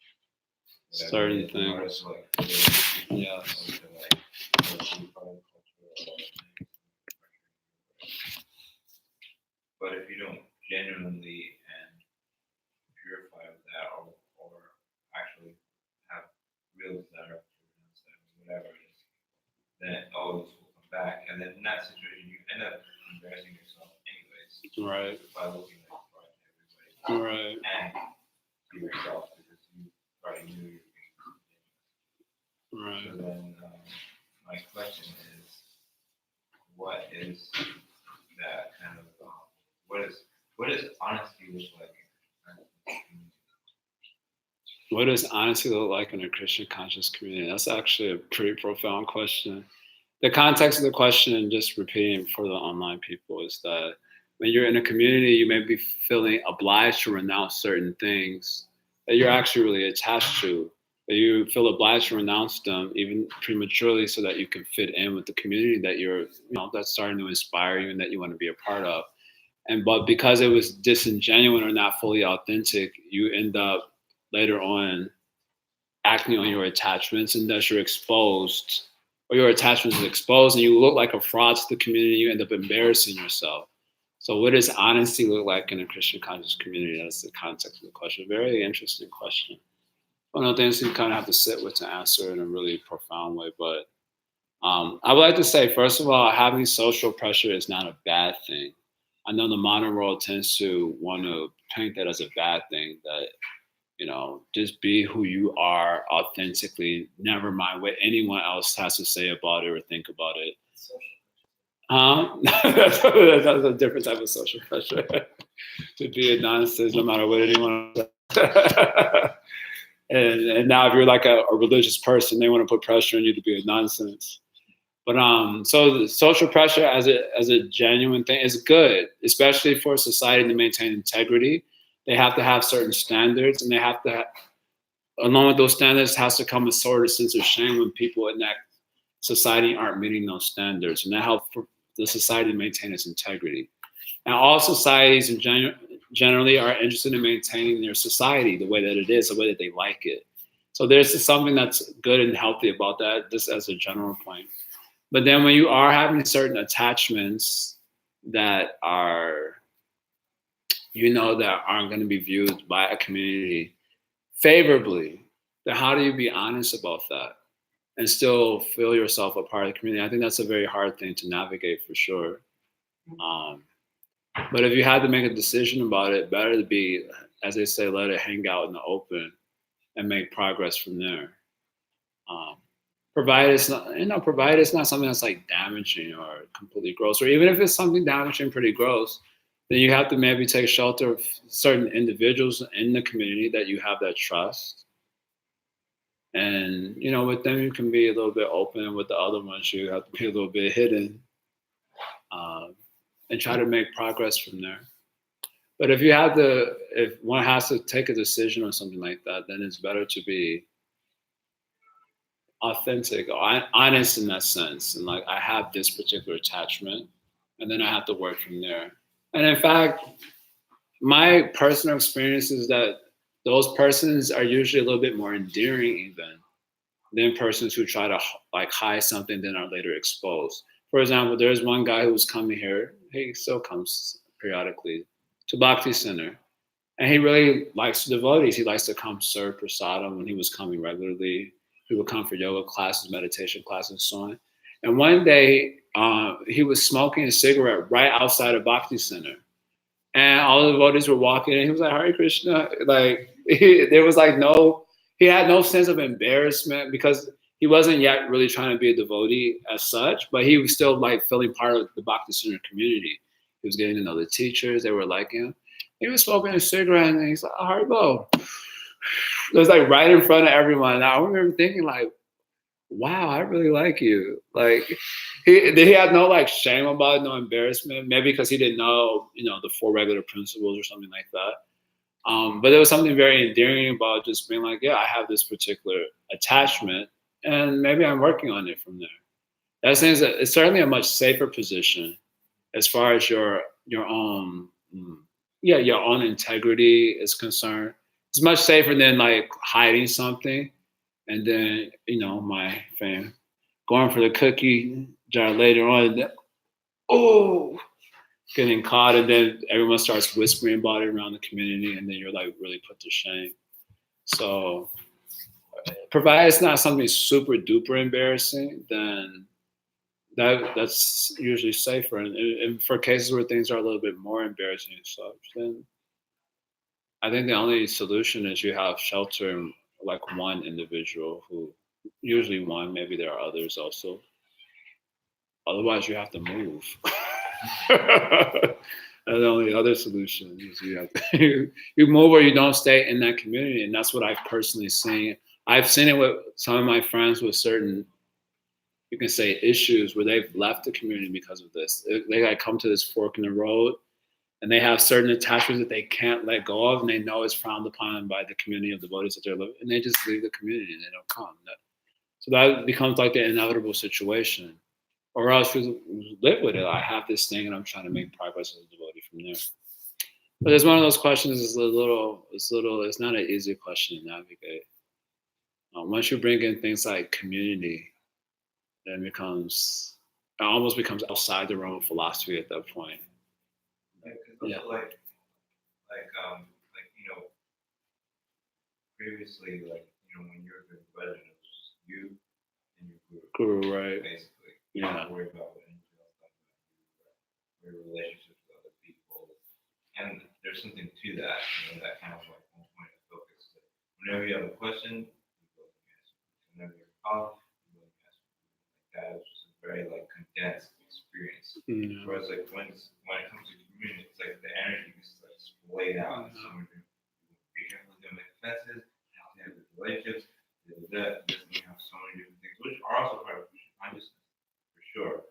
whatever Certain it is, in order things. to, like, fit in, Yes. or to, like, go through public culture or other things. But if you don't genuinely and purify with that, or actually have real desire to renounce that, whatever it is, then all this will come back. And then in that situation, you end up embarrassing yourself anyways. Right. By looking like front of everybody. Right. And to yourself, because you already knew you were being genuine. Right. So then my question is, what is that kind of, what does honesty look like? What does honesty look like in a Christian conscious community? That's actually a pretty profound question. The context of the question, and just repeating for the online people, is that when you're in a community, you may be feeling obliged to renounce certain things that you're actually really attached to, that you feel obliged to renounce them even prematurely so that you can fit in with the community that that's starting to inspire you and that you want to be a part of. But because it was disingenuous or not fully authentic, you end up later on acting on your attachments, and thus you're exposed, or your attachments is exposed, and you look like a fraud to the community. You end up embarrassing yourself. So what does honesty look like in a Christian conscious community? That's the context of the question. Very interesting question. One of the things you kind of have to sit with to answer in a really profound way. But I would like to say, first of all, having social pressure is not a bad thing. I know the modern world tends to want to paint that as a bad thing, that, just be who you are authentically, never mind what anyone else has to say about it or think about it. That's a different type of social pressure. To be a nonsense no matter what anyone says. And now if you're like a religious person, they want to put pressure on you to be a nonsense. But so the social pressure as a genuine thing is good, especially for society to maintain integrity. They have to have certain standards, and they have to along with those standards has to come a sort of sense of shame when people in that society aren't meeting those standards, and that helps the society maintain its integrity. And all societies generally are interested in maintaining their society the way that it is, the way that they like it. So there's something that's good and healthy about that, just as a general point. But then when you are having certain attachments that are, that aren't going to be viewed by a community favorably, then how do you be honest about that and still feel yourself a part of the community? I think that's a very hard thing to navigate for sure. But if you had to make a decision about it, better to be, as they say, let it hang out in the open and make progress from there. Provided it's not something that's like damaging or completely gross, or even if it's something damaging, pretty gross, then you have to maybe take shelter of certain individuals in the community that you have that trust. And, with them, you can be a little bit open. With the other ones, you have to be a little bit hidden, and try to make progress from there. But if one has to take a decision or something like that, then it's better to be authentic, honest in that sense. And like, I have this particular attachment, and then I have to work from there. And in fact, my personal experience is that those persons are usually a little bit more endearing even than persons who try to like hide something then are later exposed. For example, there's one guy who was coming here. He still comes periodically to Bhakti Center. And he really likes devotees. He likes to come serve prasadam when he was coming regularly. He would come for yoga classes, meditation classes, and so on. And one day, he was smoking a cigarette right outside of Bhakti Center. And all the devotees were walking, and he was like, Hare Krishna. Like, there was like he had no sense of embarrassment because he wasn't yet really trying to be a devotee as such, but he was still like feeling part of the Bhakti Center community. He was getting to know the teachers, they were liking him. He was smoking a cigarette, and he's like, Haribo. It was like right in front of everyone. And I remember thinking like, wow, I really like you. Like he had no like shame about it, no embarrassment, maybe because he didn't know, the 4 regular principles or something like that. But there was something very endearing about just being like, yeah, I have this particular attachment, and maybe I'm working on it from there. That seems that it's certainly a much safer position as far as your own yeah, your own integrity is concerned. It's much safer than like hiding something, and then my fam going for the cookie jar later on. Oh, getting caught, and then everyone starts whispering about it around the community, and then you're like really put to shame. So, provided it's not something super duper embarrassing, then that's usually safer. And for cases where things are a little bit more embarrassing and such, then I think the only solution is you have shelter like one individual who, usually one, maybe there are others also. Otherwise, you have to move. And the only other solution is you have to you move or you don't stay in that community, and that's what I've personally seen. I've seen it with some of my friends with certain, you can say, issues where they've left the community because of this. They like come to this fork in the road, and they have certain attachments that they can't let go of, and they know it's frowned upon by the community of devotees that they're living, and they just leave the community and they don't come. So that becomes like the inevitable situation. Or else you live with it. I have this thing and I'm trying to make progress as a devotee from there. But it's one of those questions. It's not an easy question to navigate. Once you bring in things like community, then it almost becomes outside the realm of philosophy at that point. Yeah. Like previously, when you're a good president, it was just you and your guru. Guru, right? Basically. Yeah. Not worry about what anyone else thinks about you, your relationships with other people. And there's something to that, that kind of like one point of focus. Whenever you have a question, you go and ask. Whenever you're called, you go and ask. Like that is just a very like condensed experience. Yeah. Whereas like when it comes to community, it's like the energy is like splayed out. So be careful to make offenses, how to have good relationships, this and you have so many different things, which are also part of consciousness. Sure,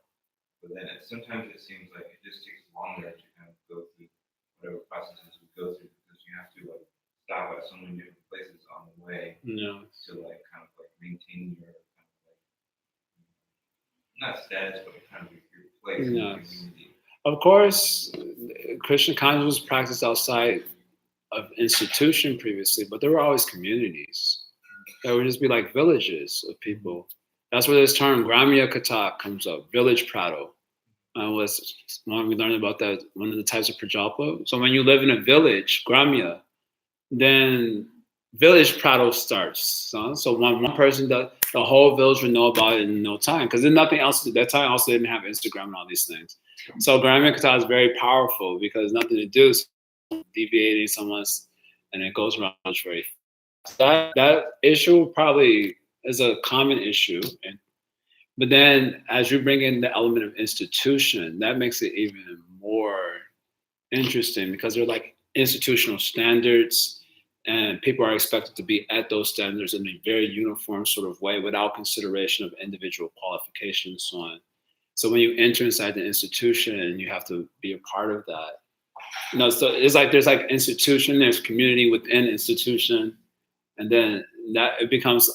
but then sometimes it seems like it just takes longer to kind of go through whatever processes we go through because you have to like stop at so many different places on the way to like kind of like maintain your kind of like not status but kind of your place in the community. Of course, Christian consciousness was practiced outside of institution previously, but there were always communities. There would just be like villages of people. That's where this term Gramya Kata comes up, village Prado. Was when we learned about that, one of the types of Prajalpa. So when you live in a village, Gramya, then village Prado starts. So one person does, the whole village would know about it in no time because there's nothing else. At that time also didn't have Instagram and all these things. So Gramya Kata is very powerful because nothing to do, so deviating someone's, and it goes around very fast. That issue probably is a common issue, but then as you bring in the element of institution, that makes it even more interesting because they're like institutional standards, and people are expected to be at those standards in a very uniform sort of way without consideration of individual qualifications and so on. So when you enter inside the institution, you have to be a part of that. So it's like there's like institution, there's community within institution, and then that it becomes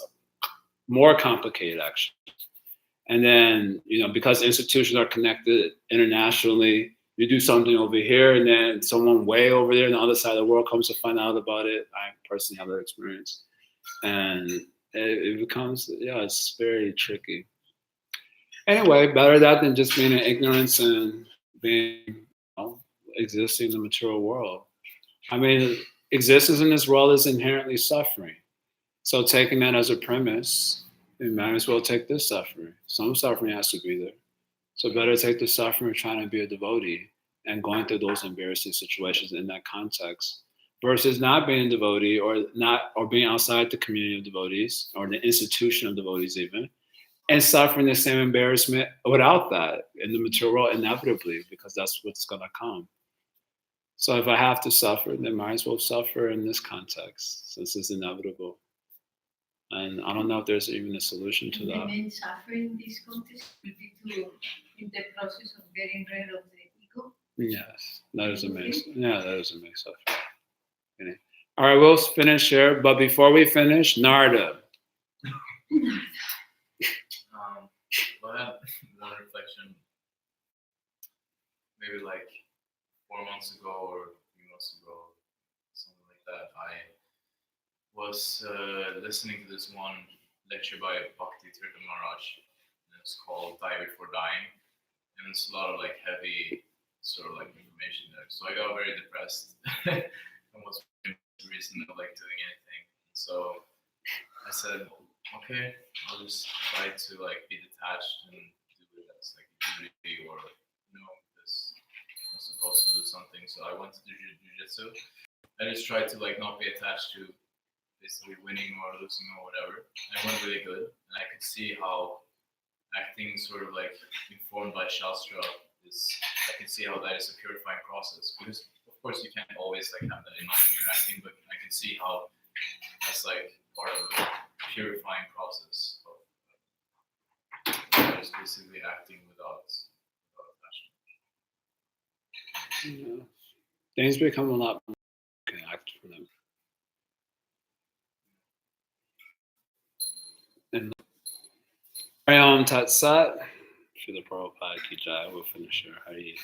more complicated actually. And then, because institutions are connected internationally, you do something over here and then someone way over there on the other side of the world comes to find out about it. I personally have that experience. And it becomes, it's very tricky. Anyway, better that than just being in ignorance and being, existing in the material world. I mean, existence in this world is inherently suffering. So taking that as a premise, you might as well take this suffering. Some suffering has to be there. So better take the suffering of trying to be a devotee and going through those embarrassing situations in that context versus not being a devotee or being outside the community of devotees or the institution of devotees even, and suffering the same embarrassment without that in the material world inevitably because that's what's going to come. So if I have to suffer, then might as well suffer in this context since it's inevitable. And I don't know if there's even a solution to that. The main suffering in this context will be in the process of getting rid of the ego. Yes, that is a main suffering. Okay. All right, we'll finish here. But before we finish, Narda. Well, I have one reflection. Maybe like 4 months ago or a few months was listening to this one lecture by Bhakti Tirtha Maharaj, and it's called Die Before Dying, and it's a lot of like heavy sort of like information there. So I got very depressed and was the reason of like doing anything. So I said, okay, I'll just try to like be detached and do it as like a duty or this I'm supposed to do something. So I went to do jujitsu. I just tried to like not be attached to basically winning or losing or whatever. And it went really good, and I could see how acting sort of like informed by Shastra is. I can see how that is a purifying process, because of course you can't always like have that in mind when you're acting, but I can see how that's like part of the purifying process of just basically acting without attachment. Yeah. Things become a lot more connected for them. And Tat Sat, Srila Prabhupada Ki Jai, we'll finish here. Hari.